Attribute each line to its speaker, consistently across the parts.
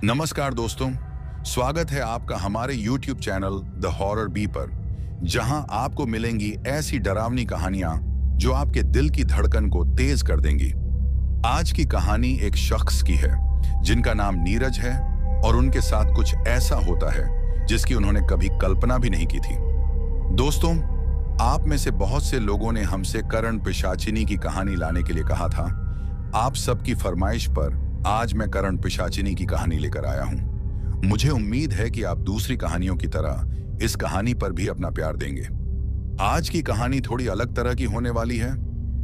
Speaker 1: नमस्कार दोस्तों, स्वागत है आपका हमारे YouTube channel the horror B पर, जहां आपको मिलेंगी ऐसी डरावनी कहानियां जो आपके दिल की धड़कन को तेज कर देंगी। आज की कहानी एक शख्स की है जिनका नाम नीरज है और उनके साथ कुछ ऐसा होता है जिसकी उन्होंने कभी कल्पना भी नहीं की थी। दोस्तों, आप में से बहुत से लोगों ने हमसे करण पिशाचिनी की कहानी लाने के लिए कहा था। आप सबकी फरमाइश पर आज मैं करण पिशाचिनी की कहानी लेकर आया हूं। मुझे उम्मीद है कि आप दूसरी कहानियों की तरह इस कहानी पर भी अपना प्यार देंगे। आज की कहानी थोड़ी अलग तरह की होने वाली है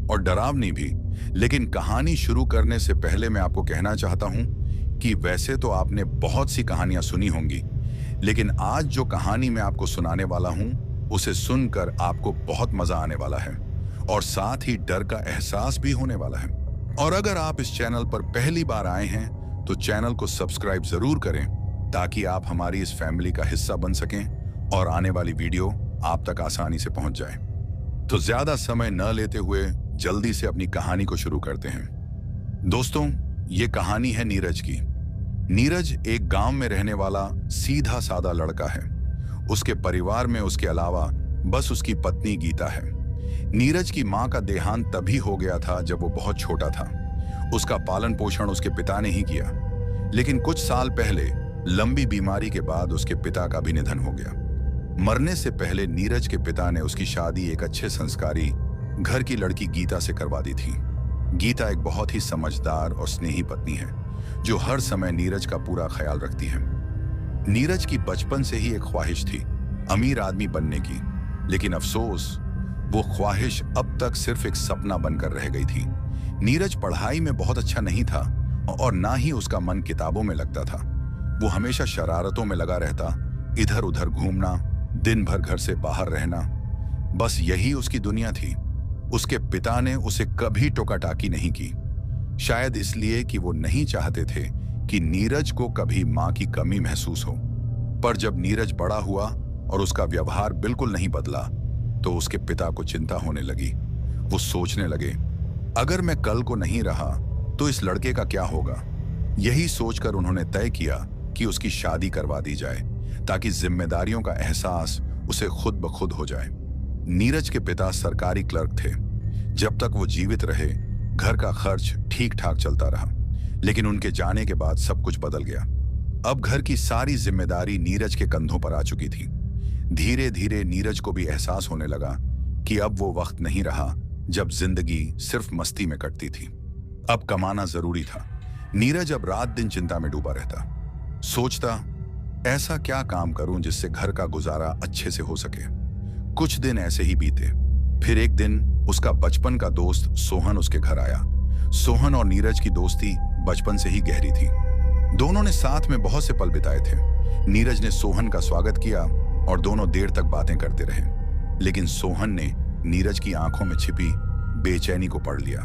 Speaker 1: और डरावनी भी, लेकिन कहानी शुरू करने से पहले मैं आपको कहना चाहता हूं कि वैसे तो आपने बहुत सी कहानियां सुनी होंगी, लेकिन आज जो कहानी मैं आपको सुनाने वाला हूं उसे सुनकर आपको बहुत मजा आने वाला है और साथ ही डर का एहसास भी होने वाला है। और अगर आप इस चैनल पर पहली बार आए हैं तो चैनल को सब्सक्राइब जरूर करें ताकि आप हमारी इस फैमिली का हिस्सा बन सकें और आने वाली वीडियो आप तक आसानी से पहुंच जाए। तो ज्यादा समय न लेते हुए जल्दी से अपनी कहानी को शुरू करते हैं। दोस्तों, ये कहानी है नीरज की। नीरज एक गांव में रहने वाला सीधा साधा लड़का है। उसके परिवार में उसके अलावा बस उसकी पत्नी गीता है। नीरज की मां का देहांत तभी हो गया था जब वो बहुत छोटा था। उसका पालन पोषण उसके पिता ने ही किया, लेकिन कुछ साल पहले लंबी बीमारी के बाद उसके पिता का भी निधन हो गया। मरने से पहले नीरज के पिता ने उसकी शादी एक अच्छे संस्कारी घर की लड़की गीता से करवा दी थी। गीता एक बहुत ही समझदार और स्नेही पत्नी है जो हर समय नीरज का पूरा ख्याल रखती है। नीरज की बचपन से ही एक ख्वाहिश थी अमीर आदमी बनने की, लेकिन अफसोस वो ख्वाहिश अब तक सिर्फ एक सपना बनकर रह गई थी। नीरज पढ़ाई में बहुत अच्छा नहीं था और ना ही उसका मन किताबों में लगता था। वो हमेशा शरारतों में लगा रहता, इधर उधर घूमना, दिन भर घर से बाहर रहना, बस यही उसकी दुनिया थी। उसके पिता ने उसे कभी टोका-टाकी नहीं की, शायद इसलिए कि वो नहीं चाहते थे कि नीरज को कभी मां की कमी महसूस हो। पर जब नीरज बड़ा हुआ और उसका व्यवहार बिल्कुल नहीं बदला तो उसके पिता को चिंता होने लगी। वो सोचने लगे, अगर मैं कल को नहीं रहा तो इस लड़के का क्या होगा। यही सोचकर उन्होंने तय किया कि उसकी शादी करवा दी जाए ताकि जिम्मेदारियों का एहसास उसे खुद ब खुद हो जाए। नीरज के पिता सरकारी क्लर्क थे। जब तक वो जीवित रहे घर का खर्च ठीक ठाक चलता रहा, लेकिन उनके जाने के बाद सब कुछ बदल गया। अब घर की सारी जिम्मेदारी नीरज के कंधों पर आ चुकी थी। धीरे धीरे नीरज को भी एहसास होने लगा कि अब वो वक्त नहीं रहा जब जिंदगी सिर्फ मस्ती में कटती थी। अब कमाना जरूरी था। नीरज अब रात दिन चिंता में डूबा रहता, सोचता ऐसा क्या काम करूं जिससे घर का गुजारा अच्छे से हो सके। कुछ दिन ऐसे ही बीते। फिर एक दिन उसका बचपन का दोस्त सोहन उसके घर आया। सोहन और नीरज की दोस्ती बचपन से ही गहरी थी। दोनों ने साथ में बहुत से पल बिताए थे। नीरज ने सोहन का स्वागत किया और दोनों देर तक बातें करते रहे, लेकिन सोहन ने नीरज की आंखों में छिपी बेचैनी को पढ़ लिया।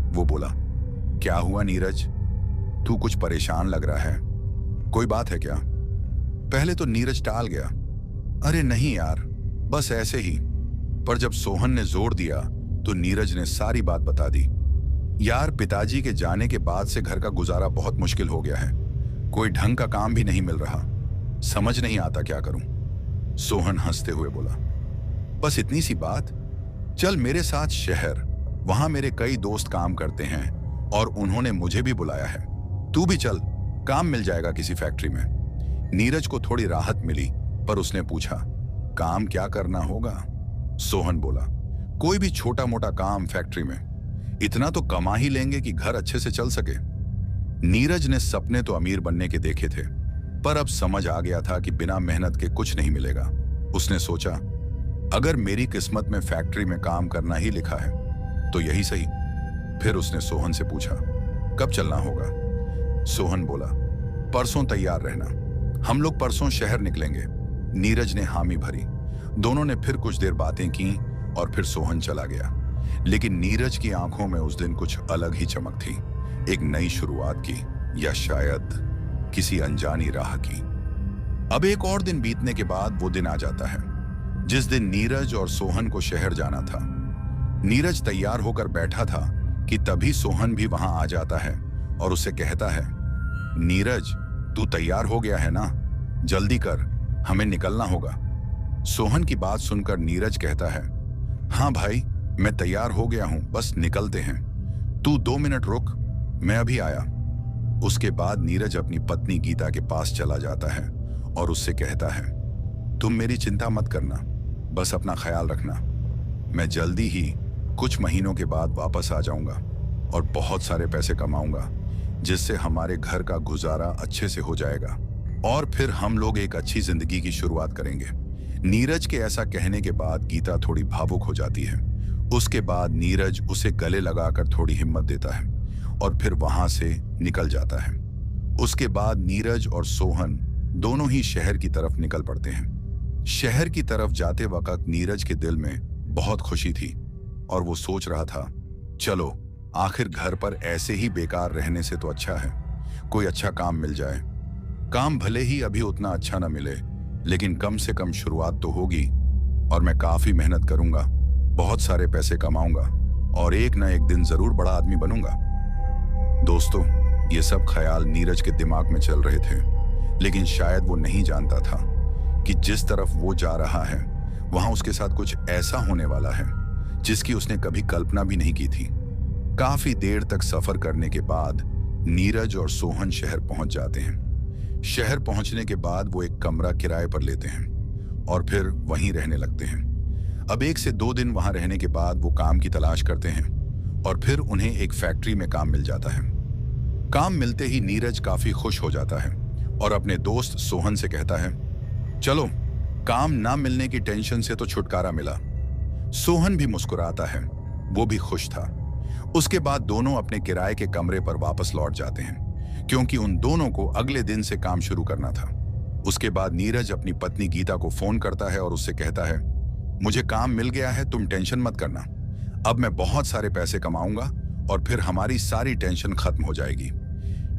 Speaker 1: वो बोला, क्या हुआ नीरज, तू कुछ परेशान लग रहा है, कोई बात है क्या? पहले तो नीरज टाल गया, अरे नहीं यार, बस ऐसे ही। पर जब सोहन ने जोर दिया तो नीरज ने सारी बात बता दी। यार, पिताजी के जाने के बाद से घर का गुजारा बहुत मुश्किल हो गया है। कोई ढंग का काम भी नहीं मिल रहा, समझ नहीं आता क्या करूं। सोहन हंसते हुए बोला, बस इतनी सी बात, चल मेरे साथ शहर, वहां मेरे कई दोस्त काम करते हैं और उन्होंने मुझे भी बुलाया है। तू भी चल, काम मिल जाएगा किसी फैक्ट्री में। नीरज को थोड़ी राहत मिली, पर उसने पूछा, काम क्या करना होगा? सोहन बोला, कोई भी छोटा मोटा काम फैक्ट्री में, इतना तो कमा ही लेंगे कि घर अच्छे से चल सके। नीरज ने सपने तो अमीर बनने के देखे थे, पर अब समझ आ गया था कि बिना मेहनत के कुछ नहीं मिलेगा। उसने सोचा, अगर मेरी किस्मत में फैक्ट्री में काम करना ही लिखा है तो यही सही। फिर उसने सोहन से पूछा, कब चलना होगा? सोहन बोला, परसों तैयार रहना, हम लोग परसों शहर निकलेंगे। नीरज ने हामी भरी। दोनों ने फिर कुछ देर बातें की और फिर सोहन चला गया। लेकिन नीरज की आंखों में उस दिन कुछ अलग ही चमक थी, एक नई शुरुआत की, या शायद किसी अनजानी राह की। अब एक और दिन बीतने के बाद वो दिन आ जाता है जिस दिन नीरज और सोहन को शहर जाना था। नीरज तैयार होकर बैठा था कि तभी सोहन भी वहां आ जाता है और उसे कहता है, नीरज, तू तैयार हो गया है ना? जल्दी कर, हमें निकलना होगा। सोहन की बात सुनकर नीरज कहता है, हाँ भाई, मैं तैयार हो गया हूं, बस निकलते हैं। तू 2 मिनट रुक, मैं अभी आया। उसके बाद नीरज अपनी पत्नी गीता के पास चला जाता है और उससे कहता है, तुम मेरी चिंता मत करना, बस अपना ख्याल रखना। मैं जल्दी ही कुछ महीनों के बाद वापस आ जाऊंगा और बहुत सारे पैसे कमाऊंगा, जिससे हमारे घर का गुजारा अच्छे से हो जाएगा और फिर हम लोग एक अच्छी जिंदगी की शुरुआत करेंगे। नीरज के ऐसा कहने के बाद गीता थोड़ी भावुक हो जाती है। उसके बाद नीरज उसे गले लगाकर थोड़ी हिम्मत देता है और फिर वहां से निकल जाता है। उसके बाद नीरज और सोहन दोनों ही शहर की तरफ निकल पड़ते हैं। शहर की तरफ जाते वक्त नीरज के दिल में बहुत खुशी थी और वो सोच रहा था, चलो आखिर घर पर ऐसे ही बेकार रहने से तो अच्छा है कोई अच्छा काम मिल जाए। काम भले ही अभी उतना अच्छा ना मिले, लेकिन कम से कम शुरुआत तो होगी और मैं काफी मेहनत करूंगा, बहुत सारे पैसे कमाऊंगा और एक ना एक दिन जरूर बड़ा आदमी बनूंगा। दोस्तों, ये सब ख्याल नीरज के दिमाग में चल रहे थे, लेकिन शायद वो नहीं जानता था कि जिस तरफ वो जा रहा है वहां उसके साथ कुछ ऐसा होने वाला है जिसकी उसने कभी कल्पना भी नहीं की थी। काफी देर तक सफर करने के बाद नीरज और सोहन शहर पहुंच जाते हैं। शहर पहुंचने के बाद वो एक कमरा किराए पर लेते हैं और फिर वहीं रहने लगते हैं। अब 1 से 2 दिन वहां रहने के बाद वो काम की तलाश करते हैं और फिर उन्हें एक फैक्ट्री में काम मिल जाता है। काम मिलते ही नीरज काफी खुश हो जाता है और अपने दोस्त सोहन से कहता है, चलो काम ना मिलने की टेंशन से तो छुटकारा मिला। सोहन भी मुस्कुराता है, वो भी खुश था। उसके बाद दोनों अपने किराए के कमरे पर वापस लौट जाते हैं, क्योंकि उन दोनों को अगले दिन से काम शुरू करना था। उसके बाद नीरज अपनी पत्नी गीता को फोन करता है और उससे कहता है, मुझे काम मिल गया है, तुम टेंशन मत करना। अब मैं बहुत सारे पैसे कमाऊंगा और फिर हमारी सारी टेंशन खत्म हो जाएगी।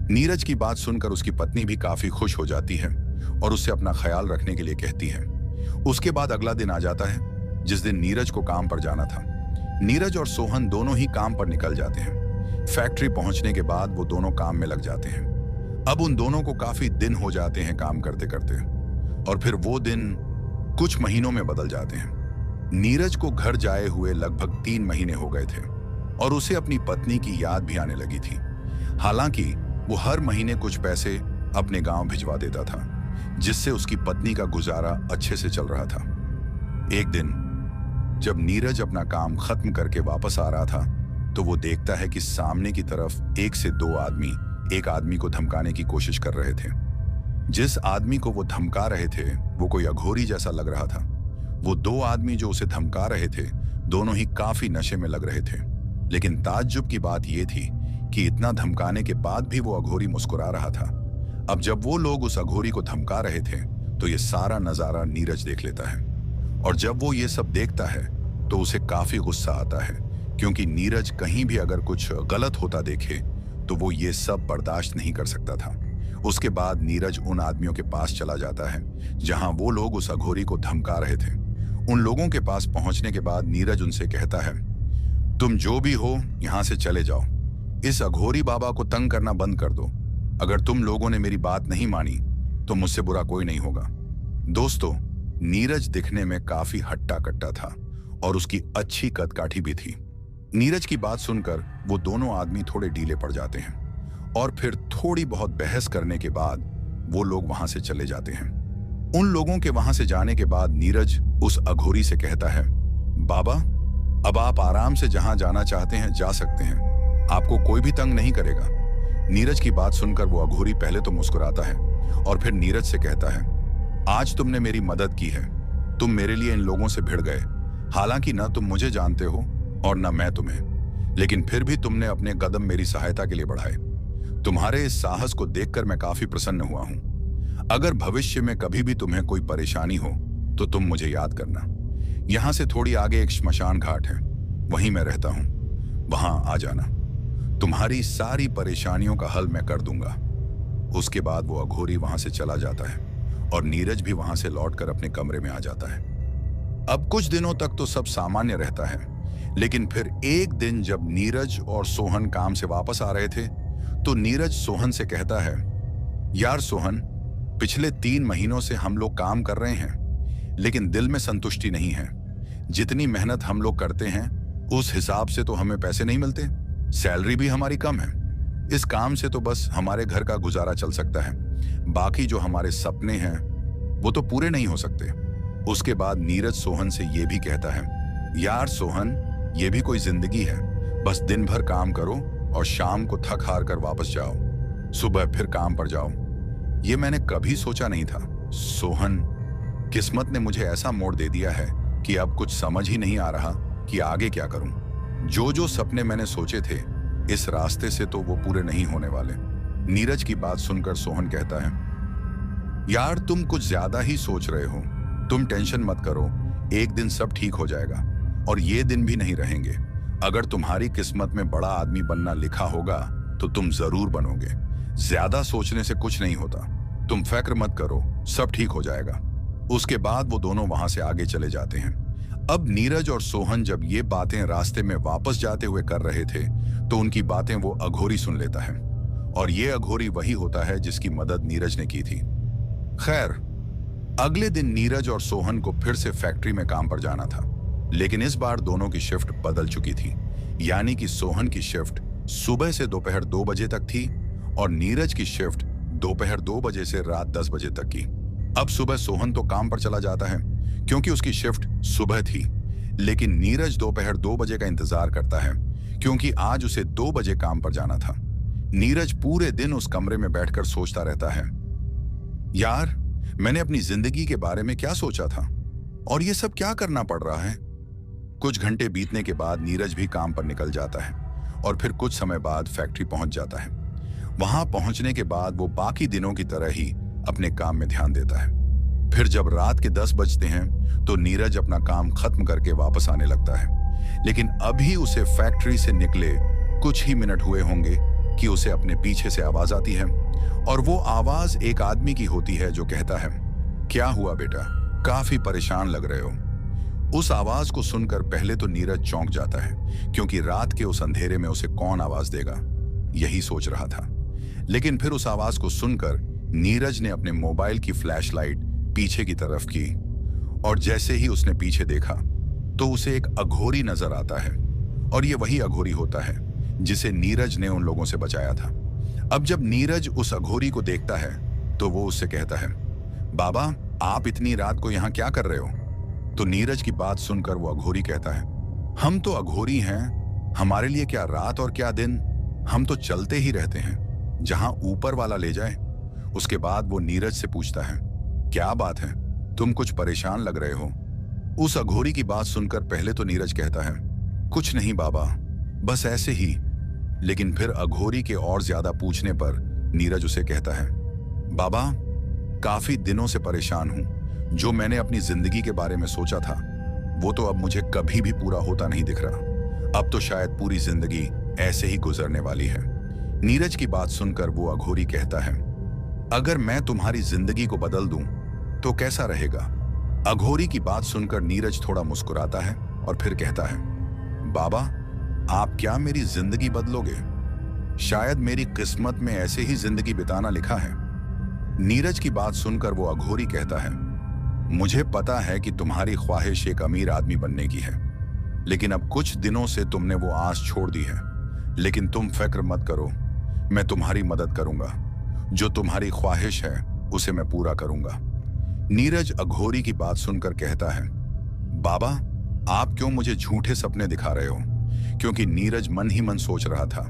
Speaker 1: नीरज की बात सुनकर उसकी पत्नी भी काफी खुश हो जाती है और उससे अपना ख्याल रखने के लिए कहती है। उसके बाद अगला दिन आ जाता है जिस दिन नीरज को काम पर जाना था। नीरज और सोहन दोनों ही काम पर निकल जाते हैं। फैक्ट्री पहुंचने के बाद वो दोनों काम में लग जाते हैं। अब उन दोनों को काफी दिन हो जाते हैं काम करते करते और फिर वो दिन कुछ महीनों में बदल जाते हैं। नीरज को घर जाए हुए लगभग 3 महीने हो गए थे और उसे अपनी पत्नी की याद भी आने लगी थी। हालांकि वो हर महीने कुछ पैसे अपने गांव भिजवा देता था, जिससे उसकी पत्नी का गुजारा अच्छे से चल रहा था। एक दिन जब नीरज अपना काम खत्म करके वापस आ रहा था, तो वो देखता है कि सामने की तरफ 1 से 2 आदमी एक आदमी को धमकाने की कोशिश कर रहे थे। जिस आदमी को वो धमका रहे थे वो कोई अघोरी जैसा लग रहा था। वो 2 आदमी जो उसे धमका रहे थे दोनों ही काफी नशे में लग रहे थे, लेकिन ताज्जुब की बात यह थी कि इतना धमकाने के बाद भी वो अघोरी मुस्कुरा रहा था। अब जब वो लोग उस अघोरी को धमका रहे थे तो ये सारा नजारा नीरज देख लेता है और जब वो ये सब देखता है तो उसे काफी गुस्सा आता है, क्योंकि नीरज कहीं भी अगर कुछ गलत होता देखे तो वो ये सब बर्दाश्त नहीं कर सकता था। उसके बाद नीरज उन आदमियों के पास चला जाता है जहां वो लोग उस अघोरी को धमका रहे थे। उन लोगों के पास पहुंचने के बाद नीरज उनसे कहता है, तुम जो भी हो यहां से चले जाओ, इस अघोरी बाबा को तंग करना बंद कर दो। अगर तुम लोगों ने मेरी बात नहीं मानी तो मुझसे बुरा कोई नहीं होगा। दोस्तों, नीरज दिखने में काफी हट्टा कट्टा था और उसकी अच्छी कदकाठी भी थी। नीरज की बात सुनकर वो दोनों आदमी थोड़े ढीले पड़ जाते हैं और फिर थोड़ी बहुत बहस करने के बाद वो लोग वहां से चले जाते हैं। उन लोगों के वहां से जाने के बाद नीरज उस अघोरी से कहता है, बाबा, अब आप आराम से जहां जाना चाहते हैं जा सकते हैं, आपको कोई भी तंग नहीं करेगा। नीरज की बात सुनकर वो अघोरी पहले तो मुस्कुराता है और फिर नीरज से कहता है, आज तुमने मेरी मदद की है, तुम मेरे लिए इन लोगों से भिड़ गए। हालांकि न तुम मुझे जानते हो और न मैं तुम्हें, लेकिन फिर भी तुमने अपने कदम मेरी सहायता के लिए बढ़ाए। तुम्हारे इस साहस को देखकर मैं काफी प्रसन्न हुआ हूं। अगर भविष्य में कभी भी तुम्हें कोई परेशानी हो तो तुम मुझे याद करना। यहां से थोड़ी आगे एक श्मशान घाट है, वहीं मैं रहता हूं, वहां आ जाना। तुम्हारी सारी परेशानियों का हल मैं कर दूंगा। उसके बाद वो अघोरी वहां से चला जाता है और नीरज भी वहां से लौटकर अपने कमरे में आ जाता है। अब कुछ दिनों तक तो सब सामान्य रहता है, लेकिन फिर एक दिन जब नीरज और सोहन काम से वापस आ रहे थे तो नीरज सोहन से कहता है, यार सोहन, पिछले 3 महीनों से हम लोग काम कर रहे हैं, लेकिन दिल में संतुष्टि नहीं है। जितनी मेहनत हम लोग करते हैं उस हिसाब से तो हमें पैसे नहीं मिलते। सैलरी भी हमारी कम है। इस काम से तो बस हमारे घर का गुजारा चल सकता है। बाकी जो हमारे सपने हैं वो तो पूरे नहीं हो सकते। उसके बाद नीरज सोहन से ये भी कहता है, यार सोहन, ये भी कोई जिंदगी है? बस दिन भर काम करो और शाम को थक हार कर वापस जाओ, सुबह फिर काम पर जाओ। ये मैंने कभी सोचा नहीं था सोहन। किस्मत ने मुझे ऐसा मोड़ दे दिया है कि अब कुछ समझ ही नहीं आ रहा कि आगे क्या करूं। जो जो सपने मैंने सोचे थे इस रास्ते से तो वो पूरे नहीं होने वाले। नीरज की बात सुनकर सोहन कहता है, यार तुम कुछ ज्यादा ही सोच रहे हो। तुम टेंशन मत करो, एक दिन सब ठीक हो जाएगा और ये दिन भी नहीं रहेंगे। अगर तुम्हारी किस्मत में बड़ा आदमी बनना लिखा होगा तो तुम जरूर बनोगे। ज्यादा सोचने से कुछ नहीं होता। तुम फिक्र मत करो, सब ठीक हो जाएगा। उसके बाद वो दोनों वहां से आगे चले जाते हैं। अब नीरज और सोहन जब ये बातें रास्ते में वापस जाते हुए कर रहे थे तो उनकी बातें वो अघोरी सुन लेता है, और ये अघोरी वही होता है जिसकी मदद नीरज ने की थी। खैर, अगले दिन नीरज और सोहन को फिर से फैक्ट्री में काम पर जाना था, लेकिन इस बार दोनों की शिफ्ट बदल चुकी थी। यानी कि सोहन की शिफ्ट सुबह से दोपहर 2 बजे तक थी और नीरज की शिफ्ट दोपहर 2 बजे से रात 10 बजे तक की। अब सुबह सोहन तो काम पर चला जाता है क्योंकि उसकी शिफ्ट सुबह थी, लेकिन नीरज दोपहर 2 बजे का इंतजार करता है क्योंकि आज उसे 2 बजे काम पर जाना था। नीरज पूरे दिन उस कमरे में बैठकर सोचता रहता है, यार मैंने अपनी जिंदगी के बारे में क्या सोचा था और ये सब क्या करना पड़ रहा है। कुछ घंटे बीतने के बाद नीरज भी काम पर निकल जाता है और फिर कुछ समय बाद फैक्ट्री पहुंच जाता है। वहां पहुंचने के बाद वो बाकी दिनों की तरह ही अपने काम में ध्यान देता है। फिर जब रात के 10 बजते हैं तो नीरज अपना काम खत्म करके वापस आने लगता है, लेकिन अभी उसे फैक्ट्री से निकले कुछ ही मिनट हुए होंगे कि उसे अपने पीछे से आवाज आती है, और वो आवाज एक आदमी की होती है जो कहता है, क्या हुआ बेटा, काफी परेशान लग रहे हो। उस आवाज को सुनकर पहले तो नीरज चौंक जाता है क्योंकि रात के उस अंधेरे में उसे कौन आवाज देगा, यही सोच रहा था। लेकिन फिर उस आवाज को सुनकर नीरज ने अपने मोबाइल की फ्लैशलाइट पीछे की तरफ की, और जैसे ही उसने पीछे देखा तो उसे एक अघोरी नजर आता है, और ये वही अघोरी होता है जिसे नीरज ने उन लोगों से बचाया था। अब जब नीरज उस अघोरी को देखता है तो वो उससे कहता है, बाबा आप इतनी रात को यहाँ क्या कर रहे हो। तो नीरज की बात सुनकर वो अघोरी कहता है, हम तो अघोरी हैं, हमारे लिए क्या रात और क्या दिन, हम तो चलते ही रहते हैं, जहां ऊपर वाला ले जाए। उसके बाद वो नीरज से पूछता है, क्या बात है, तुम कुछ परेशान लग रहे हो। उस अघोरी की बात सुनकर पहले तो नीरज कहता है, कुछ नहीं बाबा, बस ऐसे ही। लेकिन फिर अघोरी के और ज्यादा पूछने पर नीरज उसे कहता है, बाबा काफी दिनों से परेशान हूं। जो मैंने अपनी जिंदगी के बारे में सोचा था वो तो अब मुझे कभी भी पूरा होता नहीं दिख रहा। अब तो शायद पूरी जिंदगी ऐसे ही गुजरने वाली है। नीरज की बात सुनकर वो अघोरी कहता है, अगर मैं तुम्हारी जिंदगी को बदल दूं तो कैसा रहेगा। अघोरी की बात सुनकर नीरज थोड़ा मुस्कुराता है और फिर कहता है, बाबा आप क्या मेरी जिंदगी बदलोगे। शायद मेरी किस्मत में ऐसे ही जिंदगी बिताना लिखा है। नीरज की बात सुनकर वो अघोरी कहता है, मुझे पता है कि तुम्हारी ख्वाहिश एक अमीर आदमी बनने की है, लेकिन अब कुछ दिनों से तुमने वो आस छोड़ दी है। लेकिन तुम फिक्र मत करो, मैं तुम्हारी मदद करूंगा। जो तुम्हारी ख्वाहिश है उसे मैं पूरा करूंगा। नीरज अघोरी की बात सुनकर कहता है, बाबा आप क्यों मुझे झूठे सपने दिखा रहे हो। क्योंकि नीरज मन ही मन सोच रहा था,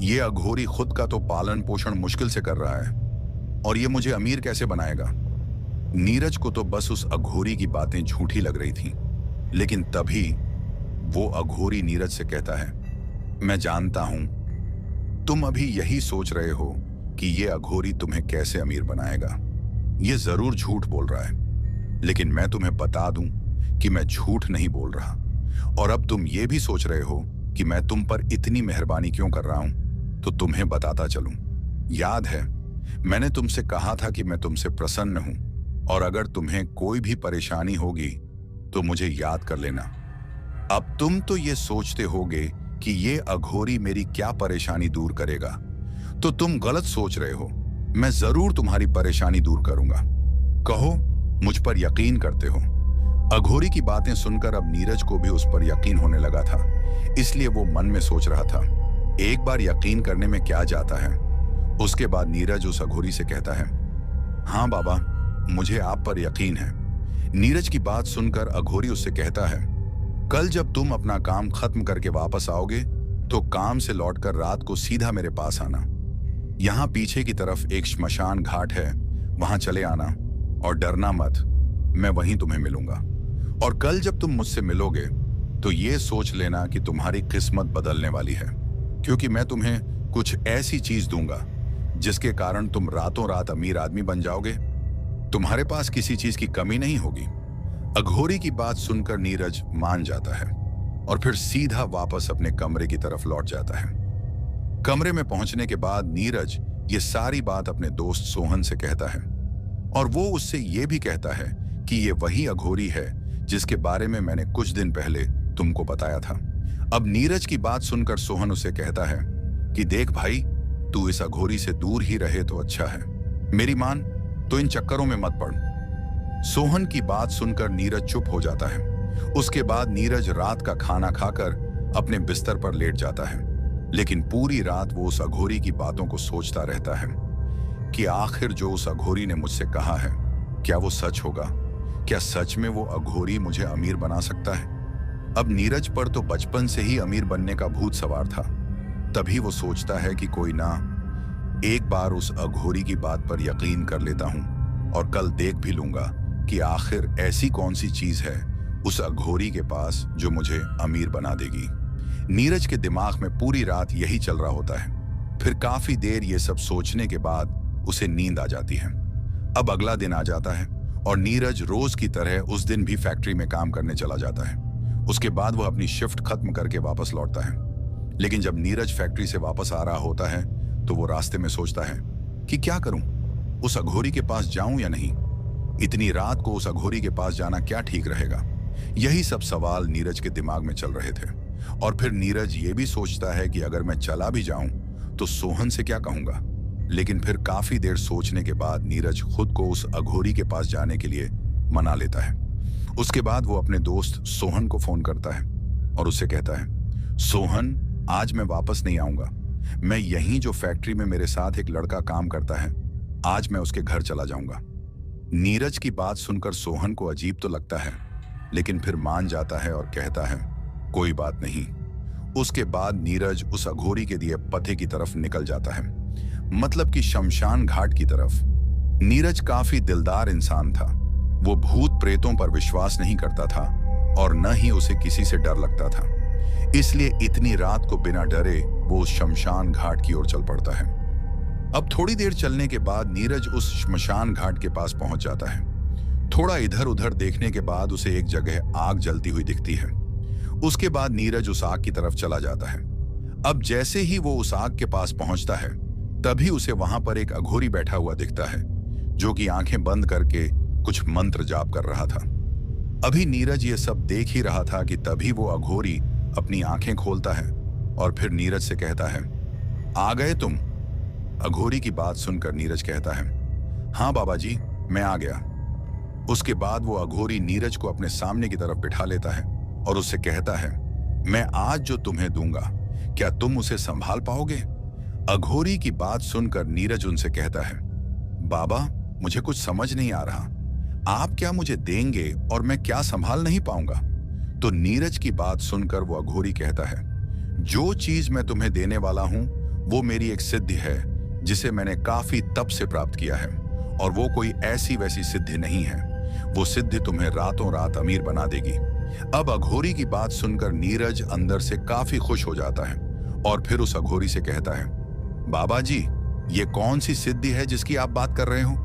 Speaker 1: ये अघोरी खुद का तो पालन पोषण मुश्किल से कर रहा है और ये मुझे अमीर कैसे बनाएगा। नीरज को तो बस उस अघोरी की बातें झूठी लग रही थीं, लेकिन तभी वो अघोरी नीरज से कहता है, मैं जानता हूं तुम अभी यही सोच रहे हो कि ये अघोरी तुम्हें कैसे अमीर बनाएगा। ये जरूर झूठ बोल रहा है, लेकिन मैं तुम्हें बता दूं कि मैं झूठ नहीं बोल रहा। और अब तुम ये भी सोच रहे हो कि मैं तुम पर इतनी मेहरबानी क्यों कर रहा हूं, तो तुम्हें बताता चलूं। याद है मैंने तुमसे कहा था कि मैं तुमसे प्रसन्न हूं, और अगर तुम्हें कोई भी परेशानी होगी तो मुझे याद कर लेना। अब तुम तो ये सोचते होगे कि ये अघोरी मेरी क्या परेशानी दूर करेगा, तो तुम गलत सोच रहे हो। मैं जरूर तुम्हारी परेशानी दूर करूंगा। कहो, मुझ पर यकीन करते हो? अघोरी की बातें सुनकर अब नीरज को भी उस पर यकीन होने लगा था, इसलिए वो मन में सोच रहा था, एक बार यकीन करने में क्या जाता है। उसके बाद नीरज उस अघोरी से कहता है, हाँ बाबा, मुझे आप पर यकीन है। नीरज की बात सुनकर अघोरी उससे कहता है, कल जब तुम अपना काम खत्म करके वापस आओगे तो काम से लौटकर रात को सीधा मेरे पास आना। यहाँ पीछे की तरफ एक श्मशान घाट है, वहां चले आना और डरना मत, मैं वहीं तुम्हें मिलूंगा। और कल जब तुम मुझसे मिलोगे तो ये सोच लेना कि तुम्हारी किस्मत बदलने वाली है, क्योंकि मैं तुम्हें कुछ ऐसी चीज दूंगा जिसके कारण तुम रातों रात अमीर आदमी बन जाओगे। तुम्हारे पास किसी चीज की कमी नहीं होगी। अघोरी की बात सुनकर नीरज मान जाता है और फिर सीधा वापस अपने कमरे की तरफ लौट जाता है। कमरे में पहुंचने के बाद नीरज ये सारी बात अपने दोस्त सोहन से कहता है और वो उससे ये भी कहता है कि ये वही अघोरी है जिसके बारे में मैंने कुछ दिन पहले तुमको बताया था। अब नीरज की बात सुनकर सोहन उसे कहता है कि देख भाई, तू इस अघोरी से दूर ही रहे तो अच्छा है। मेरी मान, तो इन चक्करों में मत पड़। सोहन की बात सुनकर नीरज चुप हो जाता है। उसके बाद नीरज रात का खाना खाकर अपने बिस्तर पर लेट जाता है, लेकिन पूरी रात वो उस अघोरी की बातों को सोचता रहता है कि आखिर जो उस अघोरी ने मुझसे कहा है, क्या वो सच होगा? क्या सच में वो अघोरी मुझे अमीर बना सकता है? अब नीरज पर तो बचपन से ही अमीर बनने का भूत सवार था। तभी वो सोचता है कि कोई ना, एक बार उस अघोरी की बात पर यकीन कर लेता हूं और कल देख भी लूंगा कि आखिर ऐसी कौन सी चीज है उस अघोरी के पास जो मुझे अमीर बना देगी। नीरज के दिमाग में पूरी रात यही चल रहा होता है। फिर काफी देर ये सब सोचने के बाद उसे नींद आ जाती है। अब अगला दिन आ जाता है और नीरज रोज की तरह उस दिन भी फैक्ट्री में काम करने चला जाता है। उसके बाद वह अपनी शिफ्ट खत्म करके वापस लौटता है। लेकिन जब नीरज फैक्ट्री से वापस आ रहा होता है तो वो रास्ते में सोचता है कि क्या करूं, उस अघोरी के पास जाऊं या नहीं। इतनी रात को उस अघोरी के पास जाना क्या ठीक रहेगा? यही सब सवाल नीरज के दिमाग में चल रहे थे। और फिर नीरज ये भी सोचता है कि अगर मैं चला भी जाऊं तो सोहन से क्या कहूंगा। लेकिन फिर काफी देर सोचने के बाद नीरज खुद को उस अघोरी के पास जाने के लिए मना लेता है। उसके बाद वो अपने दोस्त सोहन को फोन करता है और उससे कहता है, सोहन, आज मैं वापस नहीं आऊंगा। मैं यहीं जो फैक्ट्री में मेरे साथ एक लड़का काम करता है, आज मैं उसके घर चला जाऊंगा। नीरज की बात सुनकर सोहन को अजीब तो लगता है, लेकिन फिर मान जाता है और कहता है, कोई बात नहीं। उसके बाद नीरज उस अघोरी के दिए पते की तरफ निकल जाता है, मतलब कि शमशान घाट की तरफ। नीरज काफी दिलदार इंसान था। वो भूत प्रेतों पर विश्वास नहीं करता था और न ही उसे किसी से डर लगता था। इसलिए इतनी रात को बिना डरे वो उस शमशान घाट की ओर चल पड़ता है। अब थोड़ी देर चलने के बाद नीरज उस शमशान घाट के पास पहुंच जाता है। थोड़ा इधर उधर देखने के बाद उसे एक जगह आग जलती हुई दिखती है। उसके बाद नीरज उस आग की तरफ चला जाता है। अब जैसे ही वो उस आग के पास पहुंचता है, तभी उसे वहां पर एक अघोरी बैठा हुआ दिखता है, जो कि आंखें बंद करके कुछ मंत्र जाप कर रहा था। अभी नीरज ये सब देख ही रहा था कि तभी वो अघोरी अपनी आंखें खोलता है और फिर नीरज से कहता है, आ गए तुम? अघोरी की बात सुनकर नीरज कहता है, हाँ बाबा जी, मैं आ गया। उसके बाद वो अघोरी नीरज को अपने सामने की तरफ बिठा लेता है और उससे कहता है, मैं आज जो तुम्हें दूंगा, क्या तुम उसे संभाल पाओगे? अघोरी की बात सुनकर नीरज उनसे कहता है, बाबा, मुझे कुछ समझ नहीं आ रहा। आप क्या मुझे देंगे और मैं क्या संभाल नहीं पाऊंगा? तो नीरज की बात सुनकर वो अघोरी कहता है, जो चीज मैं तुम्हें देने वाला हूं वो मेरी एक सिद्धि है जिसे मैंने काफी तप से प्राप्त किया है, और वो कोई ऐसी वैसी सिद्धि नहीं है। वो सिद्धि तुम्हें रातों रात अमीर बना देगी। अब अघोरी की बात सुनकर नीरज अंदर से काफी खुश हो जाता है और फिर उस अघोरी से कहता है, बाबा जी, ये कौन सी सिद्धि है जिसकी आप बात कर रहे हो?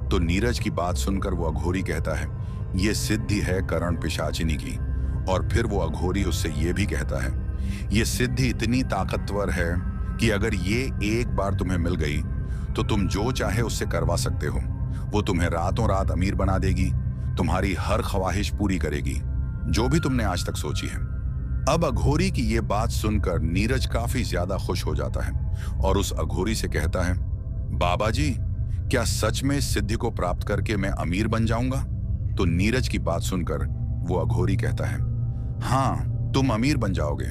Speaker 1: तो नीरज की बात सुनकर वो अघोरी कहता है, ये सिद्धि है करण पिशाचिनी की। और फिर वो अघोरी उससे ये भी कहता है, ये सिद्धि इतनी ताकतवर है कि अगर ये एक बार तुम्हें मिल गई तो तुम जो चाहे उससे करवा सकते हो। वो तुम्हें रातों रात अमीर बना देगी, तुम्हारी हर ख्वाहिश पूरी करेगी, जो भी तुमने आज तक सोची है। अब अघोरी की ये बात सुनकर नीरज काफी ज्यादा खुश हो जाता है और उस अघोरी से कहता है, बाबा जी, क्या सच में इस सिद्धि को प्राप्त करके मैं अमीर बन जाऊंगा? तो नीरज की बात सुनकर वो अघोरी कहता है, हाँ, तुम अमीर बन जाओगे।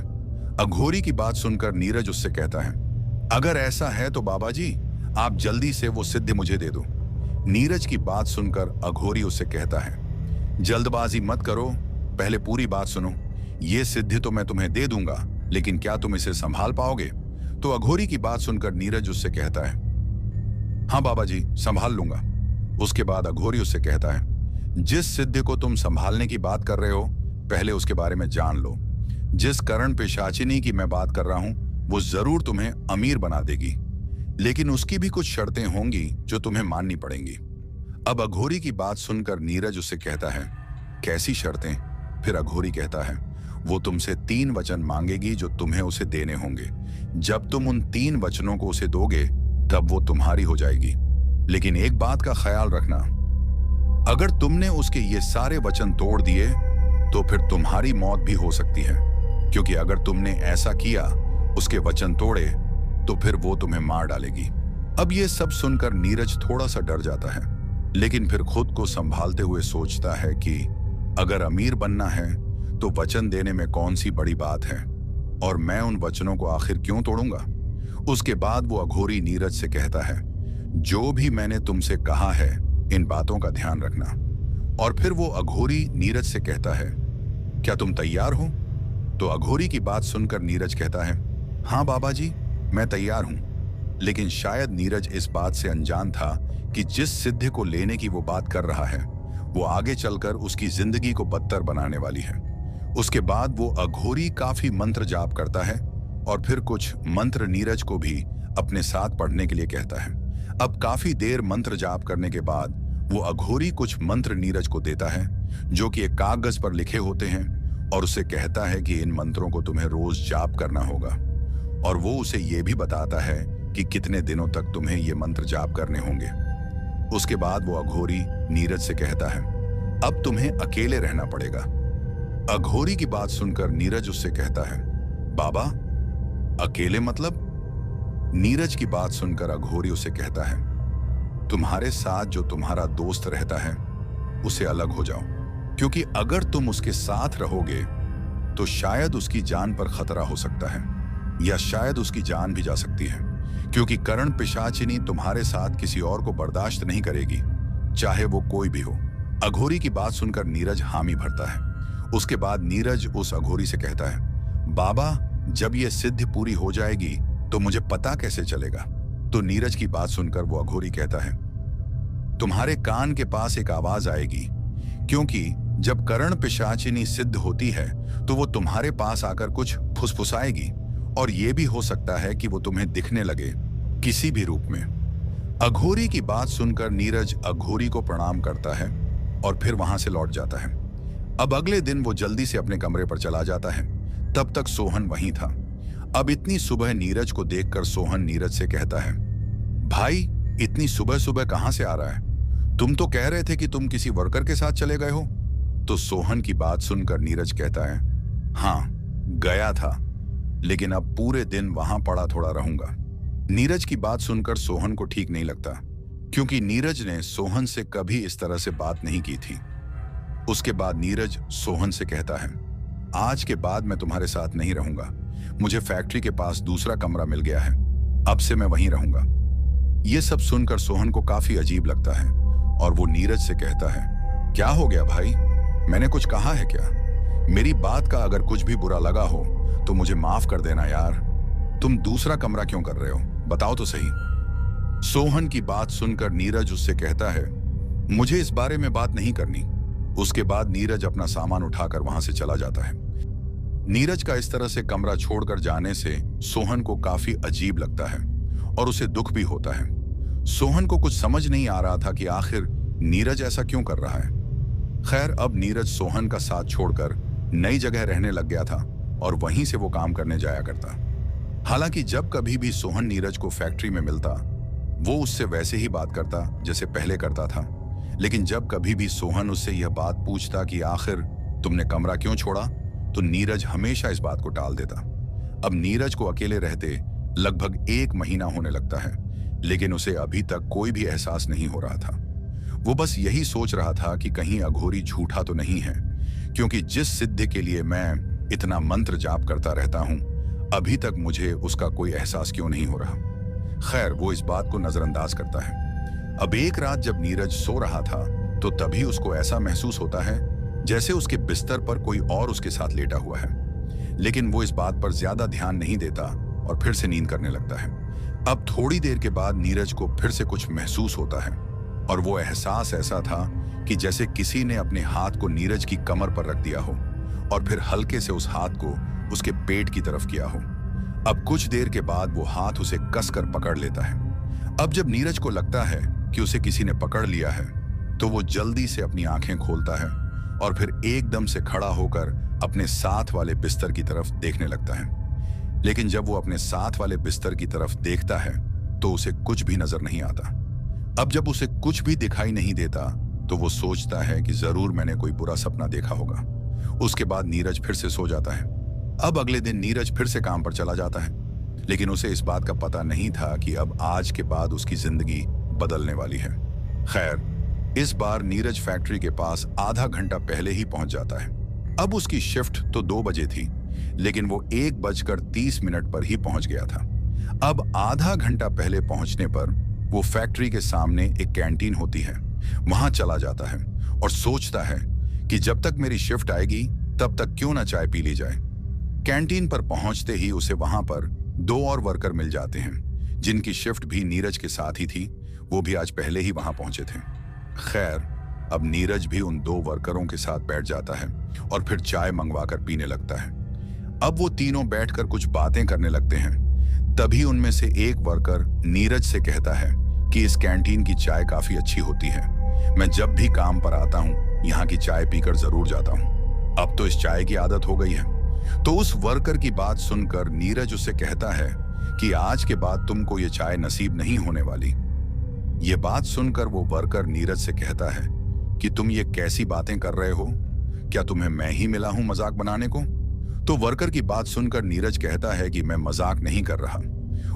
Speaker 1: अघोरी की बात सुनकर नीरज उससे कहता है, अगर ऐसा है तो बाबा जी, आप जल्दी से वो सिद्धि मुझे दे दो। नीरज की बात सुनकर अघोरी उससे कहता है, जल्दबाजी मत करो, पहले पूरी बात सुनो। ये सिद्धि तो मैं तुम्हें दे दूंगा, लेकिन क्या तुम इसे संभाल पाओगे? तो अघोरी की बात सुनकर नीरज उससे कहता है, हाँ बाबा जी, संभाल लूंगा। उसके बाद अघोरी उससे कहता है, जिस सिद्धि को तुम संभालने की बात कर रहे हो, पहले उसके बारे में जान लो। जिस करण पिशाचिनी की मैं बात कर रहा हूं, वो जरूर तुम्हें अमीर बना देगी, लेकिन उसकी भी कुछ शर्तें होंगी जो तुम्हें माननी पड़ेंगी। अब अघोरी की बात सुनकर नीरज उससे कहता है, कैसी शर्तें? फिर अघोरी कहता है, वो तुमसे 3 वचन मांगेगी जो तुम्हें उसे देने होंगे। जब तुम उन 3 वचनों को उसे दोगे, तब वो तुम्हारी हो जाएगी। लेकिन एक बात का ख्याल रखना, अगर तुमने उसके ये सारे वचन तोड़ दिए तो फिर तुम्हारी मौत भी हो सकती है, क्योंकि अगर तुमने ऐसा किया, उसके वचन तोड़े, तो फिर वो तुम्हें मार डालेगी। अब ये सब सुनकर नीरज थोड़ा सा डर जाता है, लेकिन फिर खुद को संभालते हुए सोचता है कि अगर अमीर बनना है तो वचन देने में कौन सी बड़ी बात है, और मैं उन वचनों को आखिर क्यों तोड़ूंगा। उसके बाद वो अघोरी नीरज से कहता है, जो भी मैंने तुमसे कहा है, इन बातों का ध्यान रखना। और फिर वो अघोरी नीरज से कहता है, क्या तुम तैयार हो? तो अघोरी की बात सुनकर नीरज कहता है, हाँ बाबा जी, मैं तैयार हूं। लेकिन शायद नीरज इस बात से अनजान था कि जिस सिद्धि को लेने की वो बात कर रहा है, वो आगे चलकर उसकी जिंदगी को बदतर बनाने वाली है। उसके बाद वो अघोरी काफी मंत्र जाप करता है और फिर कुछ मंत्र नीरज को भी अपने साथ पढ़ने के लिए कहता है। अब काफी देर मंत्र जाप करने के बाद वो अघोरी कुछ मंत्र नीरज को देता है, जो कि एक कागज पर लिखे होते हैं, और उसे कहता है कि इन मंत्रों को तुम्हें रोज जाप करना होगा। और वो उसे ये भी बताता है कि कितने दिनों तक तुम्हें ये मंत्र जाप करने होंगे। उसके बाद वो अघोरी नीरज से कहता है, अब तुम्हें अकेले रहना पड़ेगा। अघोरी की बात सुनकर नीरज उससे कहता है, बाबा, अकेले मतलब? नीरज की बात सुनकर अघोरी उसे कहता है, तुम्हारे साथ जो तुम्हारा दोस्त रहता है, उसे अलग हो जाओ, क्योंकि अगर तुम उसके साथ रहोगे तो शायद उसकी जान पर खतरा हो सकता है, या शायद उसकी जान भी जा सकती है, क्योंकि करण पिशाचिनी तुम्हारे साथ किसी और को बर्दाश्त नहीं करेगी, चाहे वो कोई भी हो। अघोरी की बात सुनकर नीरज हामी भरता है। उसके बाद नीरज उस अघोरी से कहता है, बाबा, जब ये सिद्धि पूरी हो जाएगी तो मुझे पता कैसे चलेगा? तो नीरज की बात सुनकर वो अघोरी कहता है, तुम्हारे कान के पास एक आवाज आएगी, क्योंकि जब करण पिशाचिनी सिद्ध होती है तो वो तुम्हारे पास आकर कुछ फुसफुसाएगी, और ये भी हो सकता है कि वो तुम्हें दिखने लगे किसी भी रूप में। अघोरी की बात सुनकर नीरज अघोरी को प्रणाम करता है और फिर वहां से लौट जाता है। अब अगले दिन वो जल्दी से अपने कमरे पर चला जाता है। तब तक सोहन वहीं था। अब इतनी सुबह नीरज को देखकर सोहन नीरज से कहता है, भाई, इतनी सुबह सुबह कहां से आ रहा है? तुम तो कह रहे थे कि तुम किसी वर्कर के साथ चले गए हो। तो सोहन की बात सुनकर नीरज कहता है, हाँ, गया था, लेकिन अब पूरे दिन वहां पड़ा थोड़ा रहूंगा। नीरज की बात सुनकर सोहन को ठीक नहीं लगता, क्योंकि नीरज ने सोहन से कभी इस तरह से बात नहीं की थी। उसके बाद नीरज सोहन से कहता है, आज के बाद मैं तुम्हारे साथ नहीं रहूंगा। मुझे फैक्ट्री के पास दूसरा कमरा मिल गया है, अब से मैं वहीं रहूंगा। ये सब सुनकर सोहन को काफी अजीब लगता है और वो नीरज से कहता है, क्या हो गया भाई? मैंने कुछ कहा है क्या? मेरी बात का अगर कुछ भी बुरा लगा हो तो मुझे माफ कर देना यार। तुम दूसरा कमरा क्यों कर रहे हो, बताओ तो सही। सोहन की बात सुनकर नीरज उससे कहता है, मुझे इस बारे में बात नहीं करनी। उसके बाद नीरज अपना सामान उठाकर वहां से चला जाता है। नीरज का इस तरह से कमरा छोड़कर जाने से सोहन को काफी अजीब लगता है और उसे दुख भी होता है। सोहन को कुछ समझ नहीं आ रहा था कि आखिर नीरज ऐसा क्यों कर रहा है। खैर, अब नीरज सोहन का साथ छोड़कर नई जगह रहने लग गया था और वहीं से वो काम करने जाया करता। हालांकि जब कभी भी सोहन नीरज को फैक्ट्री में मिलता, वो उससे वैसे ही बात करता जैसे पहले करता था। लेकिन जब कभी भी सोहन उससे यह बात पूछता कि आखिर तुमने कमरा क्यों छोड़ा, तो नीरज हमेशा इस बात को टाल देता। अब नीरज को अकेले रहते लगभग 1 महीना होने लगता है। लेकिन उसे अभी तक कोई भी एहसास नहीं हो रहा था। वो बस यही सोच रहा था कि कहीं अघोरी झूठा तो नहीं है, क्योंकि जिस सिद्धि के लिए मैं इतना मंत्र जाप करता रहता हूं, अभी तक मुझे उसका कोई एहसास क्यों नहीं हो रहा। खैर, वो इस बात को नजरअंदाज करता है। अब एक रात जब नीरज सो रहा था तो तभी उसको ऐसा महसूस होता है जैसे उसके बिस्तर पर कोई और उसके साथ लेटा हुआ है। लेकिन वो इस बात पर ज्यादा ध्यान नहीं देता और फिर से नींद करने लगता है। अब थोड़ी देर के बाद नीरज को फिर से कुछ महसूस होता है और वो एहसास ऐसा था कि जैसे किसी ने अपने हाथ को नीरज की कमर पर रख दिया हो और फिर हल्के से उस हाथ को उसके पेट की तरफ किया हो। अब कुछ देर के बाद वो हाथ उसे कसकर पकड़ लेता है। अब जब नीरज को लगता है कि उसे किसी ने पकड़ लिया है तो वो जल्दी से अपनी आंखें खोलता है और फिर एकदम से खड़ा होकर अपने साथ वाले बिस्तर की तरफ देखने लगता है। लेकिन जब वो अपने साथ वाले बिस्तर की तरफ देखता है तो उसे कुछ भी नजर नहीं आता। अब जब उसे कुछ भी दिखाई नहीं देता तो वो सोचता है कि जरूर मैंने कोई बुरा सपना देखा होगा। उसके बाद नीरज फिर से सो जाता है। अब अगले दिन नीरज फिर से काम पर चला जाता है, लेकिन उसे इस बात का पता नहीं था कि अब आज के बाद उसकी जिंदगी बदलने वाली है। खैर, इस बार नीरज फैक्ट्री के पास आधा घंटा पहले ही पहुंच जाता है। अब उसकी शिफ्ट तो 2 बजे थी, लेकिन वो 1:30 पर ही पहुंच गया था। अब आधा घंटा पहले पहुंचने पर वो फैक्ट्री के सामने एक कैंटीन होती है, वहां चला जाता है और सोचता है कि जब तक मेरी शिफ्ट आएगी तब तक क्यों ना चाय पी ली जाए। कैंटीन पर पहुंचते ही उसे वहां पर 2 और वर्कर मिल जाते हैं जिनकी शिफ्ट भी नीरज के साथ ही थी। वो भी आज पहले ही वहां पहुंचे थे। खैर, अब नीरज भी उन 2 वर्करों के साथ बैठ जाता है और फिर चाय मंगवाकर पीने लगता है। अब वो तीनों बैठकर कुछ बातें करने लगते हैं। तभी उनमें से एक वर्कर नीरज से कहता है कि इस कैंटीन की चाय काफी अच्छी होती है। मैं जब भी काम पर आता हूँ यहाँ की चाय पीकर जरूर जाता हूँ। अब तो इस चाय की आदत हो गई है। तो उस वर्कर की बात सुनकर नीरज उससे कहता है कि आज के बाद तुमको ये चाय नसीब नहीं होने वाली। ये बात सुनकर वो वर्कर नीरज से कहता है कि तुम ये कैसी बातें कर रहे हो? क्या तुम्हें मैं ही मिला हूं मजाक बनाने को? तो वर्कर की बात सुनकर नीरज कहता है कि मैं मजाक नहीं कर रहा।